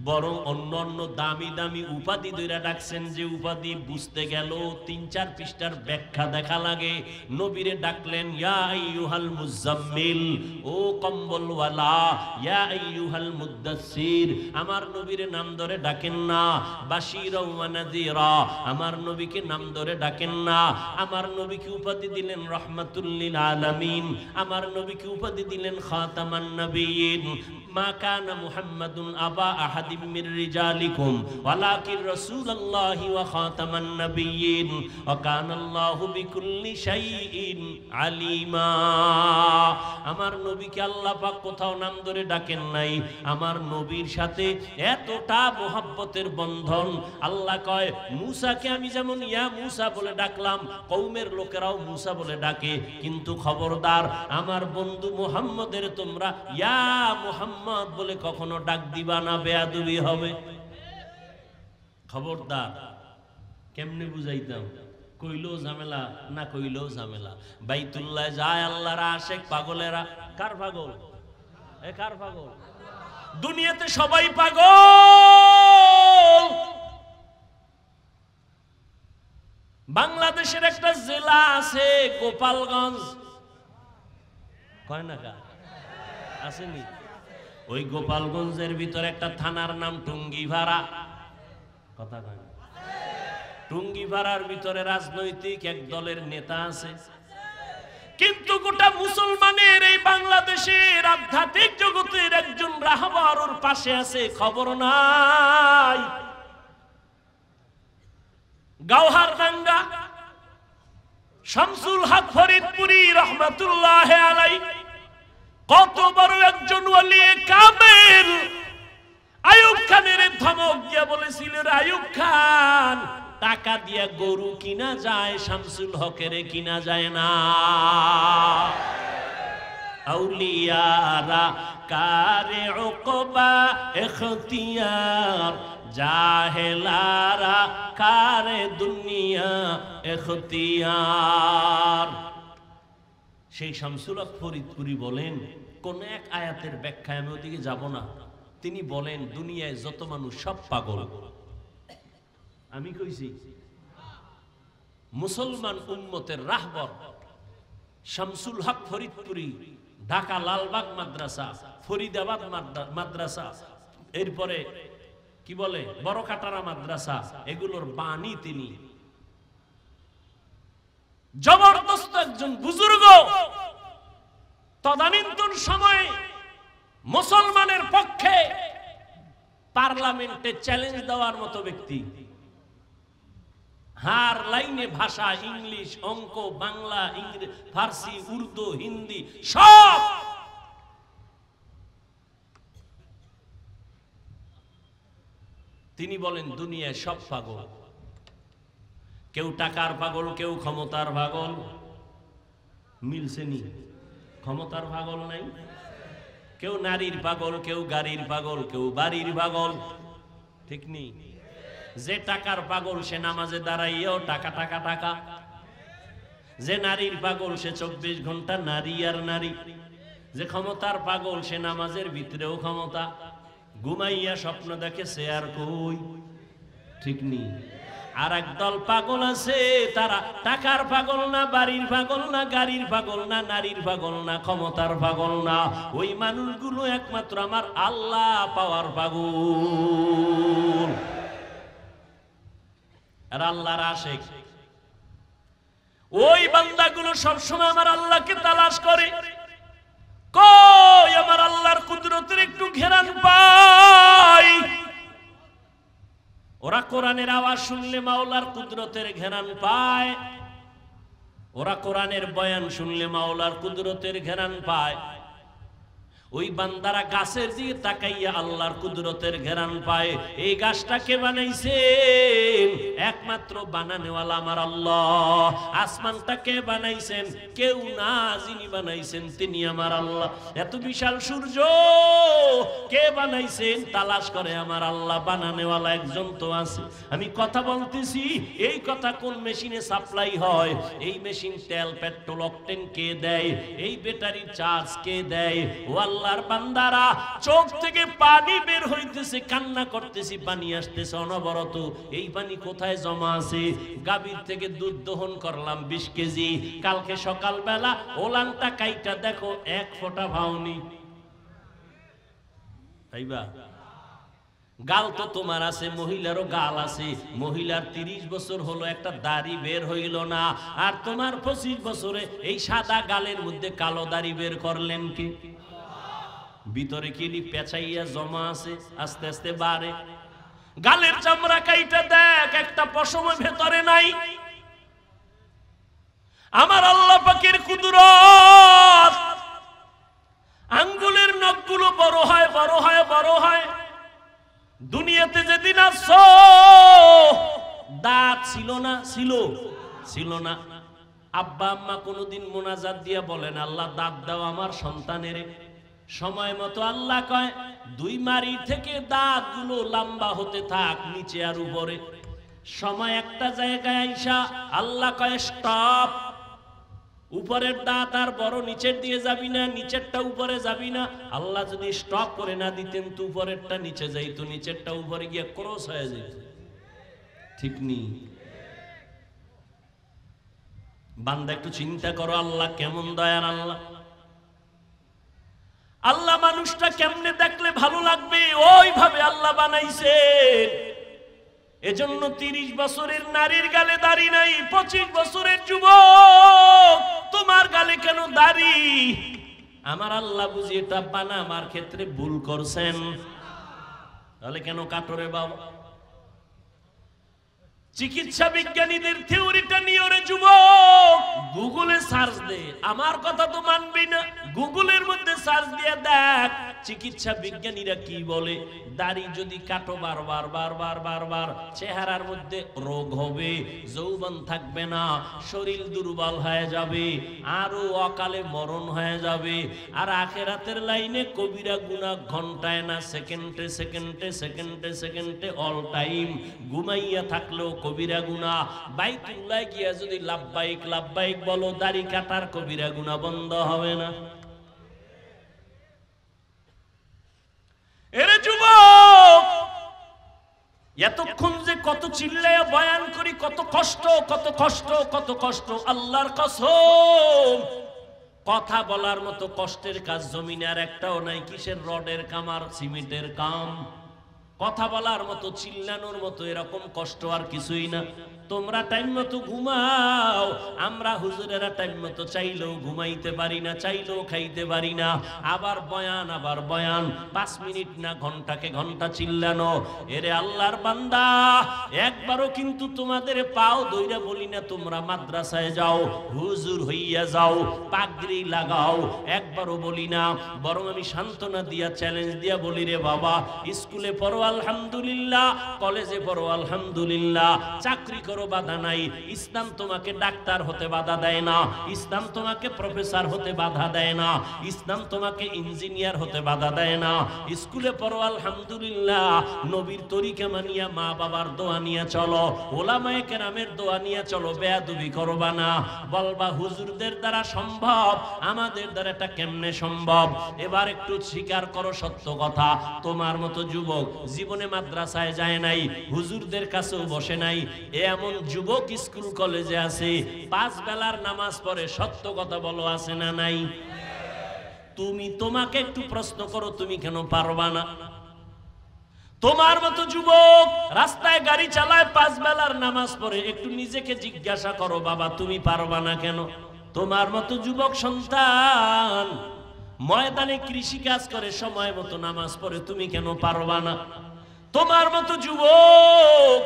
বরং অন্য অন্য দামি দামি উপাধি ধরে ডাকছেন, যে উপাধি বুঝতে গেল ৩-৪ পৃষ্ঠার ব্যাখ্যা দেখা লাগে। নবীরে ডাকলেন ইয়া আইয়ুহাল মুজাম্মিল, ও কম্বলওয়ালা, ইয়া আইয়ুহাল মুদ্দাসসির। আমার নবীরে নাম ধরে ডাকেন না। বাশীরা ওয়া নাযীরা, আমার নবীকে নাম ধরে ডাকেন না। আমার নবীকে উপাধি দিলেন রাহমাতুল লিল আলামিন, আমার নবীকে উপাধি দিলেন খাতামান নবিয়্যিন। মা কানা মুহাম্মাদুন আবা আহাদিম মির রিজালিকুম ওয়ালাকিন রাসূলুল্লাহি ওয়া খাতামান নাবিয়্যিন ওয়া কানাল্লাহু বিকুল্লি শাইইন আলিমা। আমার নবীকে আল্লাহ পাক কোথাও নাম ধরে ডাকেন নাই। আমার নবীর সাথে এতটা মোহাব্বতের বন্ধন, আল্লাহ কয় মূসাকে আমি যেমন ইয়া মূসা বলে ডাকলাম, কওমের লোকেরাও মূসা বলে ডাকে, কিন্তু খবরদার আমার বন্ধু মুহাম্মদের তোমরা ইয়া মুহাম্মদ বলে কখনো ডাক দিবা না, বেয়াদবি হবে। খবরদার। কেমনে বুঝাইতাম? কইলেও ঝামেলা, না কইলেও ঝামেলা। বাইতুল্লাহ যায় আল্লাহর আশিক পাগলেরা। কার পাগল? এ কার পাগল? দুনিয়াতে সবাই পাগল। বাংলাদেশের একটা জেলা আছে গোপালগঞ্জ, কয় না কা আসেনি? ওই গোপালগঞ্জের ভিতরে একটা থানার নাম টুঙ্গিপাড়া। কথা কয় না? টুঙ্গিপাড়ার ভিতরে রাজনৈতিক এক দলের নেতা আছে, কিন্তু গোটা মুসলমানের এই বাংলাদেশের আধ্যাত্মিক জগতের একজন রাহবার ওর পাশে আছে, খবর নাই। গাওহারদাঙ্গা শামসুল হক ফরিদপুরি রহমাতুল্লাহ আলাইহি কত বড় একজন ওলি কামেল। আইয়ুব খানের ধমক দিয়ে বলেছিল, আইয়ুব খান টাকা দিয়ে গরু কিনা যায়, শামসুল হকের কিনা যায় না। আউলিয়ারা কারে উকবা ইখতিয়ার, জাহেলারা কারে দুনিয়া ইখতিয়ার। সেই শামসুল হক ফরিদপুরি বলেন, কোন এক আয়াতের ব্যাখ্যায় আমি ওদিকে যাব না, তিনি বলেন দুনিয়ায় যত মানুষ সব পাগল। আমি কইছি মুসলমান উম্মতের রাহবর শামসুল হক ফরিদপুরি, ঢাকা লালবাগ মাদ্রাসা, ফরিদাবাদ মাদ্রাসা, এরপরে কি বলে বড়কাটারা মাদ্রাসা, এগুলোর বাণী তিনি। জবরদস্ত একজন বুজুর্গ, তদানীন্তন সময়ে মুসলমানের পক্ষে পার্লামেন্টে চ্যালেঞ্জ দেওয়ার মতো ব্যক্তি। হার লাইনে ভাষা, ইংলিশ, অঙ্ক, বাংলা, ইংরেজি, ফার্সি, উর্দু, হিন্দি সব। তিনি বলেন দুনিয়ায় সব পাগল, কেউ টাকার পাগল, কেউ ক্ষমতার পাগল। মিলছে নি? ক্ষমতার পাগল নাই, কেউ নারীর পাগল, কেউ গাড়ির পাগল, কেউ বাড়ির পাগল, ঠিক নেই? যে টাকার পাগল সে নামাজে দাঁড়াইয়াও টাকা টাকা টাকা, যে নারীর পাগল সে 24 ঘন্টা নারী আর নারী, যে ক্ষমতার পাগল সে নামাজের ভিতরেও ক্ষমতা, ঘুমাইয়া স্বপ্ন দেখে সে আর কই, ঠিক নেই? আর একদল পাগল আছে, তারা টাকার পাগল না, বাড়ির পাগল না, গাড়ির পাগল না, নারীর পাগল না, ক্ষমতার পাগল না। ওই মানুষগুলো একমাত্র আমার আল্লাহ পাওয়ার পাগল। আর আল্লাহর আশিক ওই বান্দাগুলো সবসময় আমার আল্লাহকে তালাশ করে, কই আমার আল্লাহর কুদরতের একটু ঘেরান পাই। কোরআনের আওয়াজ শুনলে মাওলার কুদরতের ঘ্রাণ পায়, ওরা কোরআনের বয়ান শুনলে মাওলার কুদরতের ঘ্রাণ পায়। ওই বান্দারা গাছের দিকে তাকাইয়া আল্লাহর কুদরতের ঘ্রাণ পায়। এই গাছটা কে বানাইছেন? একমাত্র বানানেওয়ালা আমার আল্লাহ। আসমানটা কে বানাইছেন? কেউ না, যিনি বানাইছেন তিনি আমার আল্লাহ। এত বিশাল সূর্য কে বানাইছেন? তালাশ করে আমার আল্লাহ। বানানেওয়ালা একজন তো আছে। আমি কথা বলতেছি, এই কথা কোন মেশিনে সাপ্লাই হয়? এই মেশিন তেল, পেট্রোল, অকটেন কে দেয়? এই ব্যাটারি চার্জ কে দেয়? ও আল্লাহর বান্দারা, চোখ থেকে পানি বের হইতেছে, কান্না করতেছি, পানি আসতেছে অনবরত। এই পানি কোথায় জমা আছে? গাভীর থেকে দুধ দহন করলাম 20 কেজি, কালকে সকালবেলা ওলানটা কাইটা দেখো 1 ফোঁটা ভাওনি। তাইবা গাল তো তোমার আছে, মহিলারও গাল আছে। মহিলার 30 বছর হলো, একটা দাড়ি বের হইল না, আর তোমার 25 বছরে এই সাদা গালের মধ্যে কালো দাড়ি বের করলেন কি? ভিতরে কিলি পেঁচাইয়া জমা আছে, আস্তে আস্তে বাড়ে। গালের চামড়া কাইটা দেখ, একটা পশম ভেতরে নাই। আমার আল্লাহ পাকের কুদরত, আঙ্গুলের নখগুলো বড় হয়, বড় হয়, বড় হয়। দুনিয়াতে যেদিন আসছো দাঁত ছিল না, ছিল না। আব্বা আম্মা কোনোদিন মোনাজাত দিয়া বলেন, আল্লাহ দাঁত দাও আমার সন্তানের। সময় মতো আল্লাহ কয় 2 মারি থেকে দাঁতগুলো লম্বা হতে থাক, নিচে আর উপরে। সময় একটা জায়গায় আইসা আল্লাহ কয় স্টপ। উপরের দাঁত আর বড়, নিচের দিয়ে যাবি না, নিচেরটা উপরে যাবি না। আল্লাহ যদি স্টপ করে না দিতেন তো উপরেরটা নিচে যাইতো, নিচেরটা উপরে গিয়ে ক্রস হয়ে যেত। ঠিক নেই? বান্দা একটু চিন্তা করো, আল্লাহ কেমন দয়ার আল্লাহ। আল্লাহ মানুষটা কেমনে দেখলে ভালো লাগবে, ওইভাবে আল্লাহ বানাইছে। এজন্য 30 বছরের নারীর গালে দাড়ি নাই, 25 বছরের যুবক তোমার গালে কেন দাড়ি? আমার আল্লাহ বুঝি এটা বানাবার ক্ষেত্রে ভুল করছেন। তাহলে কেন কাটরে বাবা? চিকিৎসা বিজ্ঞানীদের থিওরিটা নিয়ে রে যুবক গুগলে সার্চ দে। আমার কথা তো মানবি না, গুগলের মধ্যে সার্চ দিয়ে দেখ চিকিৎসা বিজ্ঞানীরা কি বলে। দাড়ি যদি কাটো বারবার বারবার বারবার, চেহারার মধ্যে রোগ হবে, যৌবন থাকবে না, শরীর দুর্বল হয়ে যাবে, আরো অকালে মরণ হয়ে যাবে। আর আখিরাতের লাইনে কবিরা গুনাহ ঘন্টায় না, সেকেন্ডে সেকেন্ডে সেকেন্ডে সেকেন্ডে অল টাইম। ঘুমাইয়া থাকলেও কবিরা গুনাহ। বাইতুল্লাহ গিয়া যদি লাব্বাইক লাব্বাইক বলো, দাড়ি কাটার কবিরা গুনাহ বন্ধ হবে না। এরে যুবক, এতক্ষণ যে কত চিল্লায়া বয়ান করি, কত কষ্ট, কত কষ্ট, কত কষ্ট। আল্লাহর কসম, কথা বলার মতো কষ্টের কাজ জমিনে আর একটাও নাই। কিসের রডের কাম আর সিমেন্টের কাম? কথা বলার মতো, চিল্লানোর মতো এরকম কষ্ট আর কিছুই না। তোমরা টাইম মতো ঘুমাও, আমরা হুজুরেরা টাইম মতো চাইলেও ঘুমাইতে পারি না, চাইলেও খাইতে পারি না। আবার বয়ান, আবার বয়ান, 5 মিনিট না ঘন্টাকে ঘন্টা চিল্লানো। এরে আল্লাহর বান্দা, একবারও কিন্তু তোমাদের পাও দইরা বলি না তোমরা মাদ্রাসায় যাও, হুজুর হইয়া যাও, পাগড়ি লাগাও, একবারও বলি না। বরং আমি সান্ত্বনা দিয়া, চ্যালেঞ্জ দিয়া বলি, রে বাবা, স্কুলে পড়ো আলহামদুলিল্লাহ, কলেজে পড়ো আলহামদুলিল্লাহ, চাকরি করো বাধা নাই। ইসলাম তোমাকে ডাক্তার হতে বাধা দেয় না, ইসলাম তোমাকে প্রফেসর হতে বাধা দেয় না, ইসলাম তোমাকে ইঞ্জিনিয়ার হতে বাধা দেয় না। স্কুলে পড়ো আলহামদুলিল্লাহ, নবীর তরিকা মানিয়া, মা বাবার দোয়া নিয়ে চলো, ওলামায়ে কেরামের দোয়া নিয়ে চলো, বেয়াদবি করবা না। বলবা হুজুরদের দ্বারা সম্ভব, আমাদের দ্বারা এটা কেমনে সম্ভব? এবার একটু স্বীকার করো সত্য কথা, তোমার মতো যুবক জীবনে মাদ্রাসায় যায় নাই, হুজুরদের কাছেও বসে নাই, এমন যুবক স্কুল কলেজে আছে, 5 বেলার নামাজ পড়ে। সত্য কথা বলো, আছে না নাই? তুমি তোমাকে একটু প্রশ্ন করো, তুমি কেন পারবা না? তোমার মতো যুবক রাস্তায় গাড়ি চালায়, 5 বেলার নামাজ পড়ে। একটু নিজেকে জিজ্ঞাসা করো, বাবা তুমি পারবা না কেন? তোমার মতো যুবক সন্তান ময়দানে কৃষি কাজ করে, সময় মতো নামাজ পড়ে, তুমি কেন পারবা না? তোমার মতো যুবক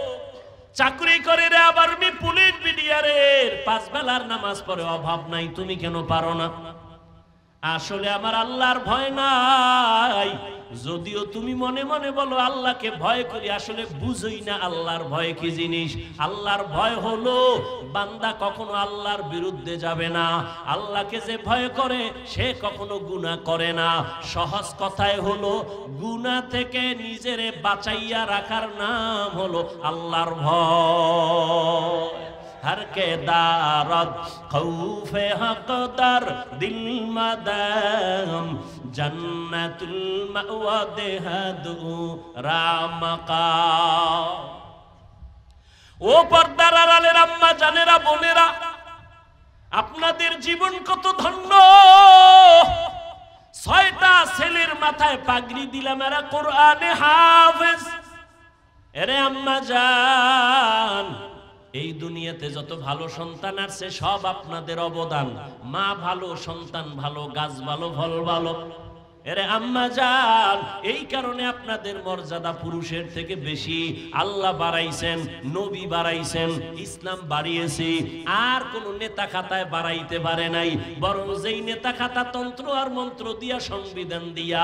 চাকরি করে রে, আবার পুলিশ বিডিআরের 5 বেলার নামাজ পড়ে, অভাব নাই, তুমি কেন পারো না? আসলে আমার আল্লাহর ভয় নাই। যদিও তুমি মনে মনে বলো আল্লাহকে ভয় করি, আসলে বুঝই না আল্লাহর ভয় কি জিনিস। আল্লাহর ভয় হলো বান্দা কখনো আল্লাহর বিরুদ্ধে যাবে না। আল্লাহকে যে ভয় করে সে কখনো গুনাহ করে না। সহজ কথায় হলো গুনাহ থেকে নিজেরে বাঁচাইয়া রাখার নাম হলো আল্লাহর ভয়। हर के दारद खौफे हक़दार दिल मदाम जन्नतुल मअवा देहदु रामका। ও পর্দার আড়ালের আম্মা জানেরা, বোনেরা, আপনাদের জীবন কত ধন্য। 6টা ছেলের মাথায় পাগড়ি দিলাম, এরা কোরআনে হাফেজ। এরে আম্মা জান, এই দুনিয়াতে যত ভালো সন্তান আছে সব আপনাদের অবদান। মা ভালো, সন্তান ভালো, গাছ ভালো, ফল ভালো। এরে আম্মা জান, এই কারণে আপনাদের মর্যাদা পুরুষের থেকে বেশি। আল্লাহ বাড়াইছেন, নবী বাড়াইছেন, ইসলাম বাড়িয়েছে। আর কোন নেতা খাতায় বাড়াইতে পারে নাই। বরং যেই নেতা খাতা তন্ত্র আর মন্ত্র দিয়া, সংবিধান দিয়া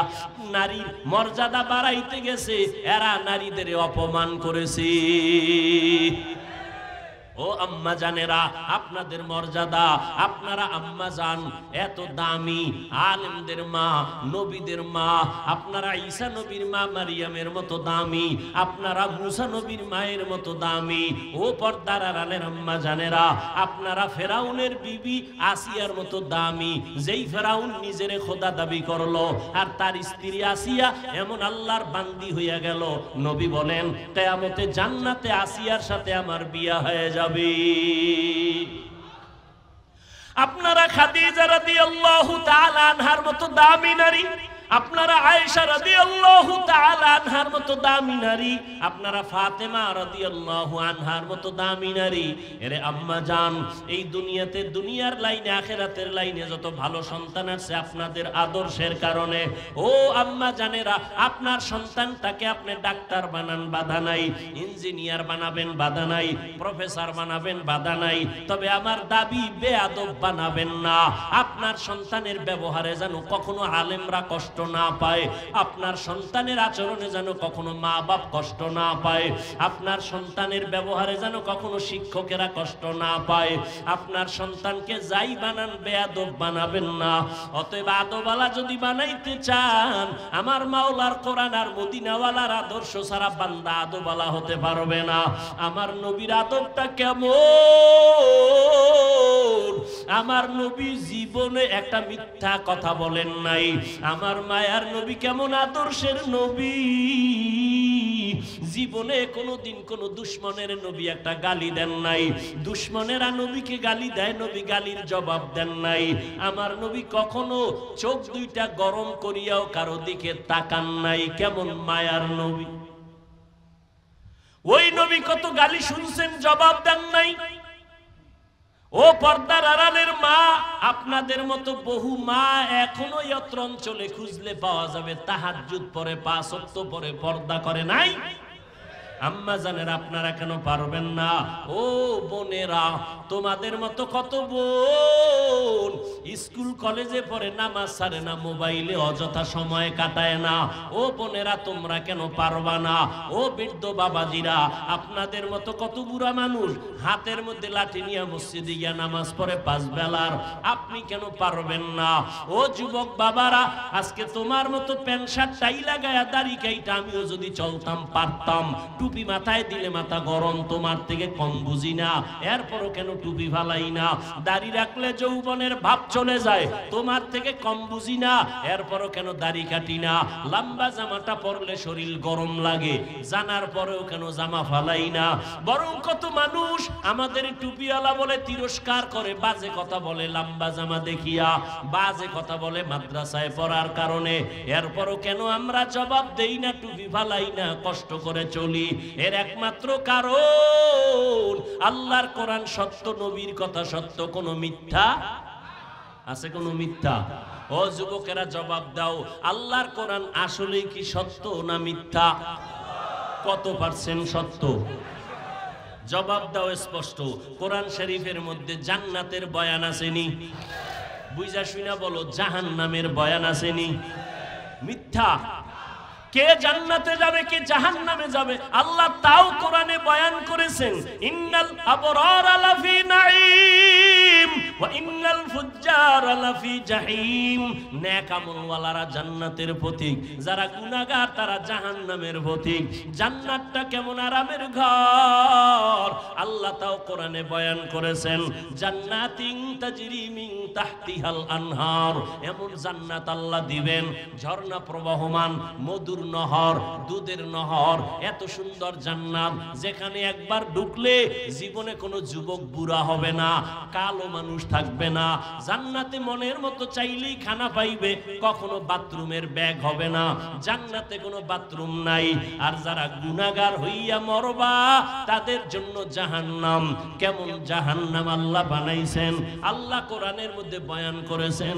নারীর মর্যাদা বাড়াইতে গেছে, এরা নারীদের অপমান করেছে। ও আম্মা জানেরা, আপনাদের মর্যাদা, আপনারা আম্মা জান এত দামি, আলেমদের মা, নবীদের মা। আপনারা ঈসা নবীর মা মারিয়ামের মতো দামি, আপনারা মুসা নবীর মায়ের মতো দামি। ও পর্দার আড়ালের আম্মা জানেরা, আপনারা ফেরাউনের বিবি আসিয়ার মতো দামি। যেই ফেরাউন নিজেরে খোদা দাবি করলো আর তার স্ত্রী আসিয়া এমন আল্লাহর বান্দি হইয়া গেল, নবী বলেন কিয়ামতে জান্নাতে আসিয়ার সাথে আমার বিয়া হয়ে যাবে। আপনারা খাদিজা রাদিয়াল্লাহু তাআলা আনহার মতো দামি নারী, আপনারা আয়েশা রাদিয়াল্লাহু তাআলা আনহার মতো দামি নারী, আপনারা ফাতেমা রাদিয়াল্লাহু আনহার মতো দামি নারী। এরে আম্মা জান, এই দুনিয়াতে, দুনিয়ার লাইনে, আখিরাতের লাইনে যত ভালো সন্তান আছে আপনাদের আদর্শের কারণে। ও আম্মা জানেরা, আপনার সন্তানটাকে আপনি ডাক্তার বানান, বাধা নাই। ইঞ্জিনিয়ার বানাবেন, বাধা নাই। প্রফেসর বানাবেন, বাধা নাই। তবে আমার দাবি, বেয়াদব বানাবেন না। আপনার সন্তানের ব্যবহারে যেন কখনো আলেমরা কষ্ট না পায়, আপনার সন্তানের আচরণে যেন কখনো মা বাপ কষ্ট না পায়, আপনার সন্তানের ব্যবহারে যেন কখনো শিক্ষকেরা কষ্ট না পায়। আপনার সন্তানকে যাই বানান, বেয়াদব বানাবেন না। অতএব আদবওয়ালা যদি বানাইতে চান, আমার মাওলার কোরআন আর মদিনাওয়ালার আদর্শ ছাড়া বান্দা আদবওয়ালা হতে পারবে না। আমার নবীর আদবটা কেমন? আমার নবী জীবনে একটা মিথ্যা কথা বলেন নাই। আমার মায়ার নবী কেমন আদর্শের নবী, জীবনে কোনোদিন কোন দুশ্মনের নবী একটা গালি দেন নাই। দুশ্মনেরা নবীকে গালি দেয়, নবী গালির জবাব দেন নাই। আমার নবী কখনো চোখ দুইটা গরম করিয়াও কারো দিকে তাকান নাই। কেমন মায়ার নবী! ওই নবী কত গালি শুনছেন, জবাব দেন নাই। ও পর্দার আড়ালের মা, আপনাদের মতো বহু মা এখনো এত্র অঞ্চলে খুঁজলে পাওয়া যাবে তাহাজ্জুদ পড়ে, 5 ওয়াক্ত পড়ে, পর্দা করে নাই। আম্মা জানেন, আপনারা কেন পারবেন না? ও বোনেরা, তোমাদের মতো কত বোন স্কুল কলেজে পড়ে, নামাজ ছাড়ে না, মোবাইলে অযথা সময় কাটায় না। ও বোনেরা, তোমরা কেন পারবা না? ও বৃদ্ধ বাবাজিরা, আপনাদের মতো কত বুড়া মানুষ হাতের মধ্যে লাঠি নিয়ে মসজিদে গিয়া নামাজ পড়ে 5 বেলার, আপনি কেন পারবেন না? ও যুবক বাবারা, আজকে তোমার মতো প্যান্ট শার্ট টাই লাগায়া, দাড়ি কাইটা আমিও যদি চলতাম পারতাম। টুপি মাথায় দিলে মাথা গরম, তোমার থেকে কম বুঝি না, এরপরও কেন টুপি ফালাই না? দাড়ি রাখলে যৌবনের ভাব চলে যায়, তোমার থেকে কম বুঝি না, এরপরও কেন দাড়ি কাটি না? লম্বা জামাটা পরলে শরীর গরম লাগে, জানার পরেও কেন জামা ফালাই না? বরং কত মানুষ আমাদের টুপিওয়ালা বলে তিরস্কার করে, বাজে কথা বলে লম্বা জামা দেখিয়া, বাজে কথা বলে মাদ্রাসায় পড়ার কারণে, এরপরও কেন আমরা জবাব দেই না, টুপি ফালাই না, কষ্ট করে চলি? এর একমাত্র কারণ, আল্লাহর কোরআন সত্য, নবীর কথা সত্য, কোনো মিথ্যা আছে? কোনো মিথ্যা? ও যুবকেরা জবাব দাও, আল্লাহর কোরআন আসলেই কি সত্য না মিথ্যা? কত পার্সেন্ট সত্য? জবাব দাও স্পষ্ট। কোরআন শরীফের মধ্যে জান্নাতের বয়ান আসেনি? বুঝা শুনা বলো, জাহান্নামের বয়ান আসেনি? মিথ্যা। কে জান্নাতে যাবে কে জাহান্নামে যাবে আল্লাহ তাও কোরআনে বয়ান করেছেন। ইন্নাল আবরারা লাফি নাঈম ওয়া ইন্নাল ফুজ্জারা লাফি জাহিম। নেক আমলওয়ালারা জান্নাতের পথিক, যারা গুনাহগার তারা জাহান্নামের পথিক। জান্নাতটা কেমন আরামের ঘর আল্লাহ তাও কোরআনে বয়ান করেছেন। জান্নাতিন তাজরি মিন তাহতিহাল আনহার। এমন জান্নাত আল্লাহ দিবেন, ঝর্ণা প্রবাহমান, মধুর নহর, দুধের নহর। এত সুন্দর জান্নাত যেখানে একবার ঢুকলে জীবনে কোনো যুবক বুড়া হবে না, কালো মানুষ থাকবে না। জান্নাতে মনের মতো চাইলেই খানা পাইবে, কখনো বাথরুমের ব্যাগ হবে না। জান্নাতে কোনো বাথরুম নাই। আর যারা গুনাহগার হইয়া মরবা তাদের জন্য জাহান্নাম। কেমন জাহান্নাম আল্লাহ বানাইছেন আল্লাহ কোরআনের মধ্যে বয়ান করেছেন,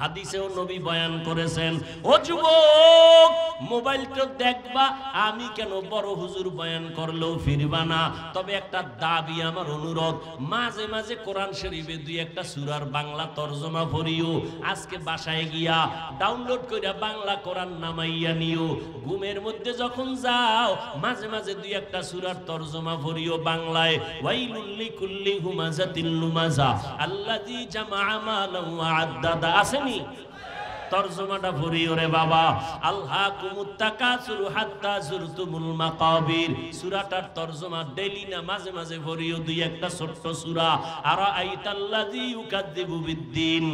হাদিসেও নবী বয়ান করেছেন। ও যুবক, মোবাইল তো দেখবা, আমি কেন বড় হুজুর বয়ান করলেও ফিরবা না। তবে একটা দাবি, আমার অনুরোধ, মাঝে মাঝে কোরআন শরীফে দুই একটা সূরার বাংলা তরজমা পড়িও। আজকে বাসায় গিয়া ডাউনলোড কইরা বাংলা কোরআন নামাইয়া নিও। ঘুমের মধ্যে যখন যাও মাঝে মাঝে দুই একটা সূরার তরজমা পড়িও বাংলায়। ওয়াইলুল লিকুল্লি হুমাযাতিল লুমাযা আল্লাযী জামাআ মালান ওয়া আদ্দাদা। আছে তরজমাটা পড়িও রে বাবা। আলহাকুমুত তাকাসুর হাত্তা যুরতুমুল মাকাবির। সূরাটার তরজমা ডেইলি না মাঝে মাঝে পড়িও দুই একটা ছোট্ট সূরা। আরাআইতাল্লাযী ইউকাযযিবু বিদ্দিন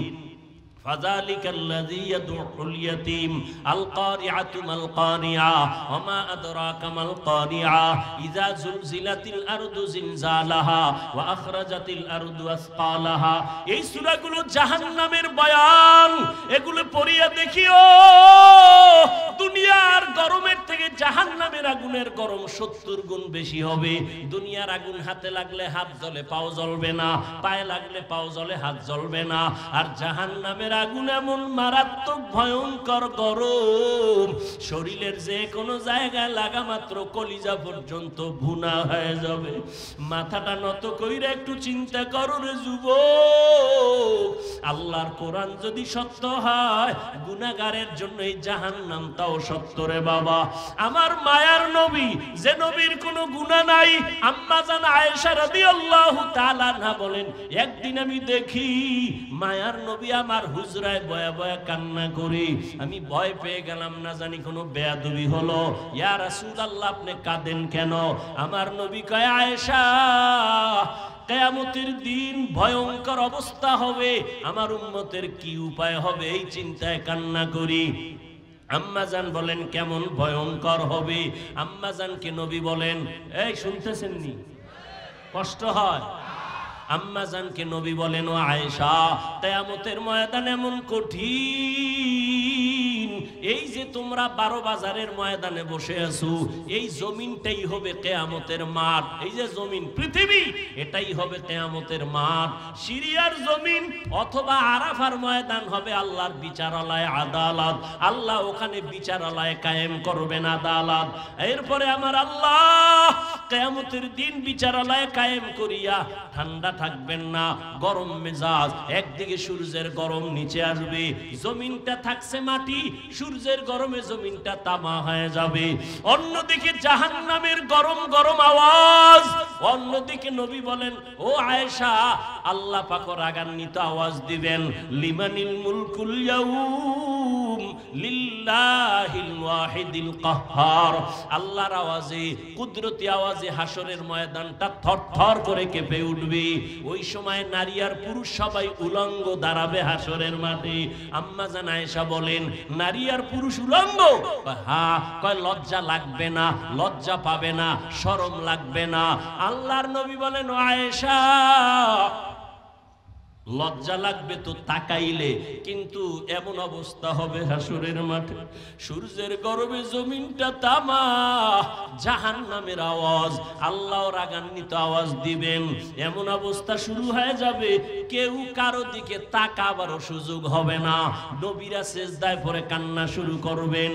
ফাযালিকাল্লাযী ইয়াদউল ইয়াতীম। আল কারিআতু মাল কারিআ ওয়া মা আদরাকা মাল কারিআ। ইযা যুলজিলাতিল আরদু জিলজালাহা ওয়া আখরাজাতিল আরদু আসকালাহা। এই সূরাগুলো জাহান্নামের বয়ান। এগুলো পড়িয়া দেখিও। দুনিয়ার গরমের থেকে জাহান্নামের আগুনের গরম 70 গুণ বেশি হবে। দুনিয়ার আগুন হাতে লাগলে হাত জ্বলে, পাও জ্বলবে না। পায়ে লাগলে পাও জ্বলে, হাত জ্বলবে না। আর জাহান্নামের আগুন এমন মারাত্মক ভয়ঙ্কর গরম, শরীরের যে কোনো জায়গায় লাগা মাত্র কলিজা পর্যন্ত ভুনা হয়ে যাবে। মাথাটা নত কইরা একটু চিন্তা করো রে যুবক। আল্লাহর কোরআন যদি সত্য হয়, গুনাহগারের জন্য এই জাহান্নামটাও সত্য রে বাবা। আমার মায়ার নবী, যে নবীর কোনো গুনাহ নাই, আম্মা জান আয়েশা রাদিয়াল্লাহু তাআলা আনহা বলেন, একদিন আমি দেখি মায়ার নবী আমার হুজরায় বয়া বয়া কান্না করে। আমি ভয় পেয়ে গেলাম, না জানি কোনো বেয়াদবি হলো। ইয়া রাসূলুল্লাহ, আপনি কাঁদেন কেন? আমার নবী কয়, আয়েশা, কিয়ামতের দিন ভয়ঙ্কর অবস্থা হবে, আমার উম্মতের কি উপায় হবে এই চিন্তায় কান্না করি। আম্মাজান বলেন, কেমন ভয়ঙ্কর হবে? আম্মাজানকে নবী বলেন, এই শুনতেছেন নি? কষ্ট হয়? আম্মাজানকে নবী বলেন, ও আয়েশা, কিয়ামতের ময়দান এমন কঠিন, এই যে তোমরা 12 বাজারের ময়দানে বসে আছো, এই জমিনটাই হবে কিয়ামতের মাঠ। এই যে জমিন, পৃথিবী, এটাই হবে কিয়ামতের মাঠ। সিরিয়ার জমিন অথবা আরাফার ময়দান হবে আল্লাহর বিচারালয়, আদালত। আল্লাহ ওখানে বিচারালয় কায়েম করবেন, আদালত। এরপরে আমার আল্লাহ কিয়ামতের দিন বিচারালয় কায়েম করিয়া ঠান্ডা থাকবেন না, গরম মেজাজ। একদিকে সূর্যের গরম নিচে আসবে, জমিনটা থাকছে মাটি, সূর্যের গরমে জমিনটা তামা হয়ে যাবে। অন্যদিকে জাহান্নামের গরম গরম আওয়াজ। অন্যদিকে নবী বলেন, ও আয়েশা, আল্লাহ পাক রাগান্বিত আওয়াজ দিবেন, লিমানিল মুলকুল ইয়াউম লিল্লাহিল ওয়াহিদিল কাহ্হার। আল্লাহর আওয়াজে, কুদরতি আওয়াজে হাসরের ময়দানটা থরথর করে কেঁপে উঠবে। ওই সময় নারী আর পুরুষ সবাই উলঙ্গ দাঁড়াবে হাসরের মাঠে। আম্মা জান আয়েশা বলেন, নারী আর পুরুষ উলঙ্গ? হ্যাঁ। কয়, লজ্জা লাগবে না? লজ্জা পাবে না? শরম লাগবে না? আল্লাহর নবী বলেন, ও আয়েশা, লজ্জা লাগবে তো তাকাইলে, কিন্তু এমন অবস্থা হবে হাসরের মাঠে, সূর্যের গরমে জমিনটা তামা, জাহান্নামের আওয়াজ, আল্লাহ রাগান্বিত আওয়াজ দিবেন। এমন অবস্থা শুরু হয়ে যাবে, কেউ কারো দিকে তাকাবারও সুযোগ হবে না। নবীরা সেজদায় পড়ে কান্না শুরু করবেন।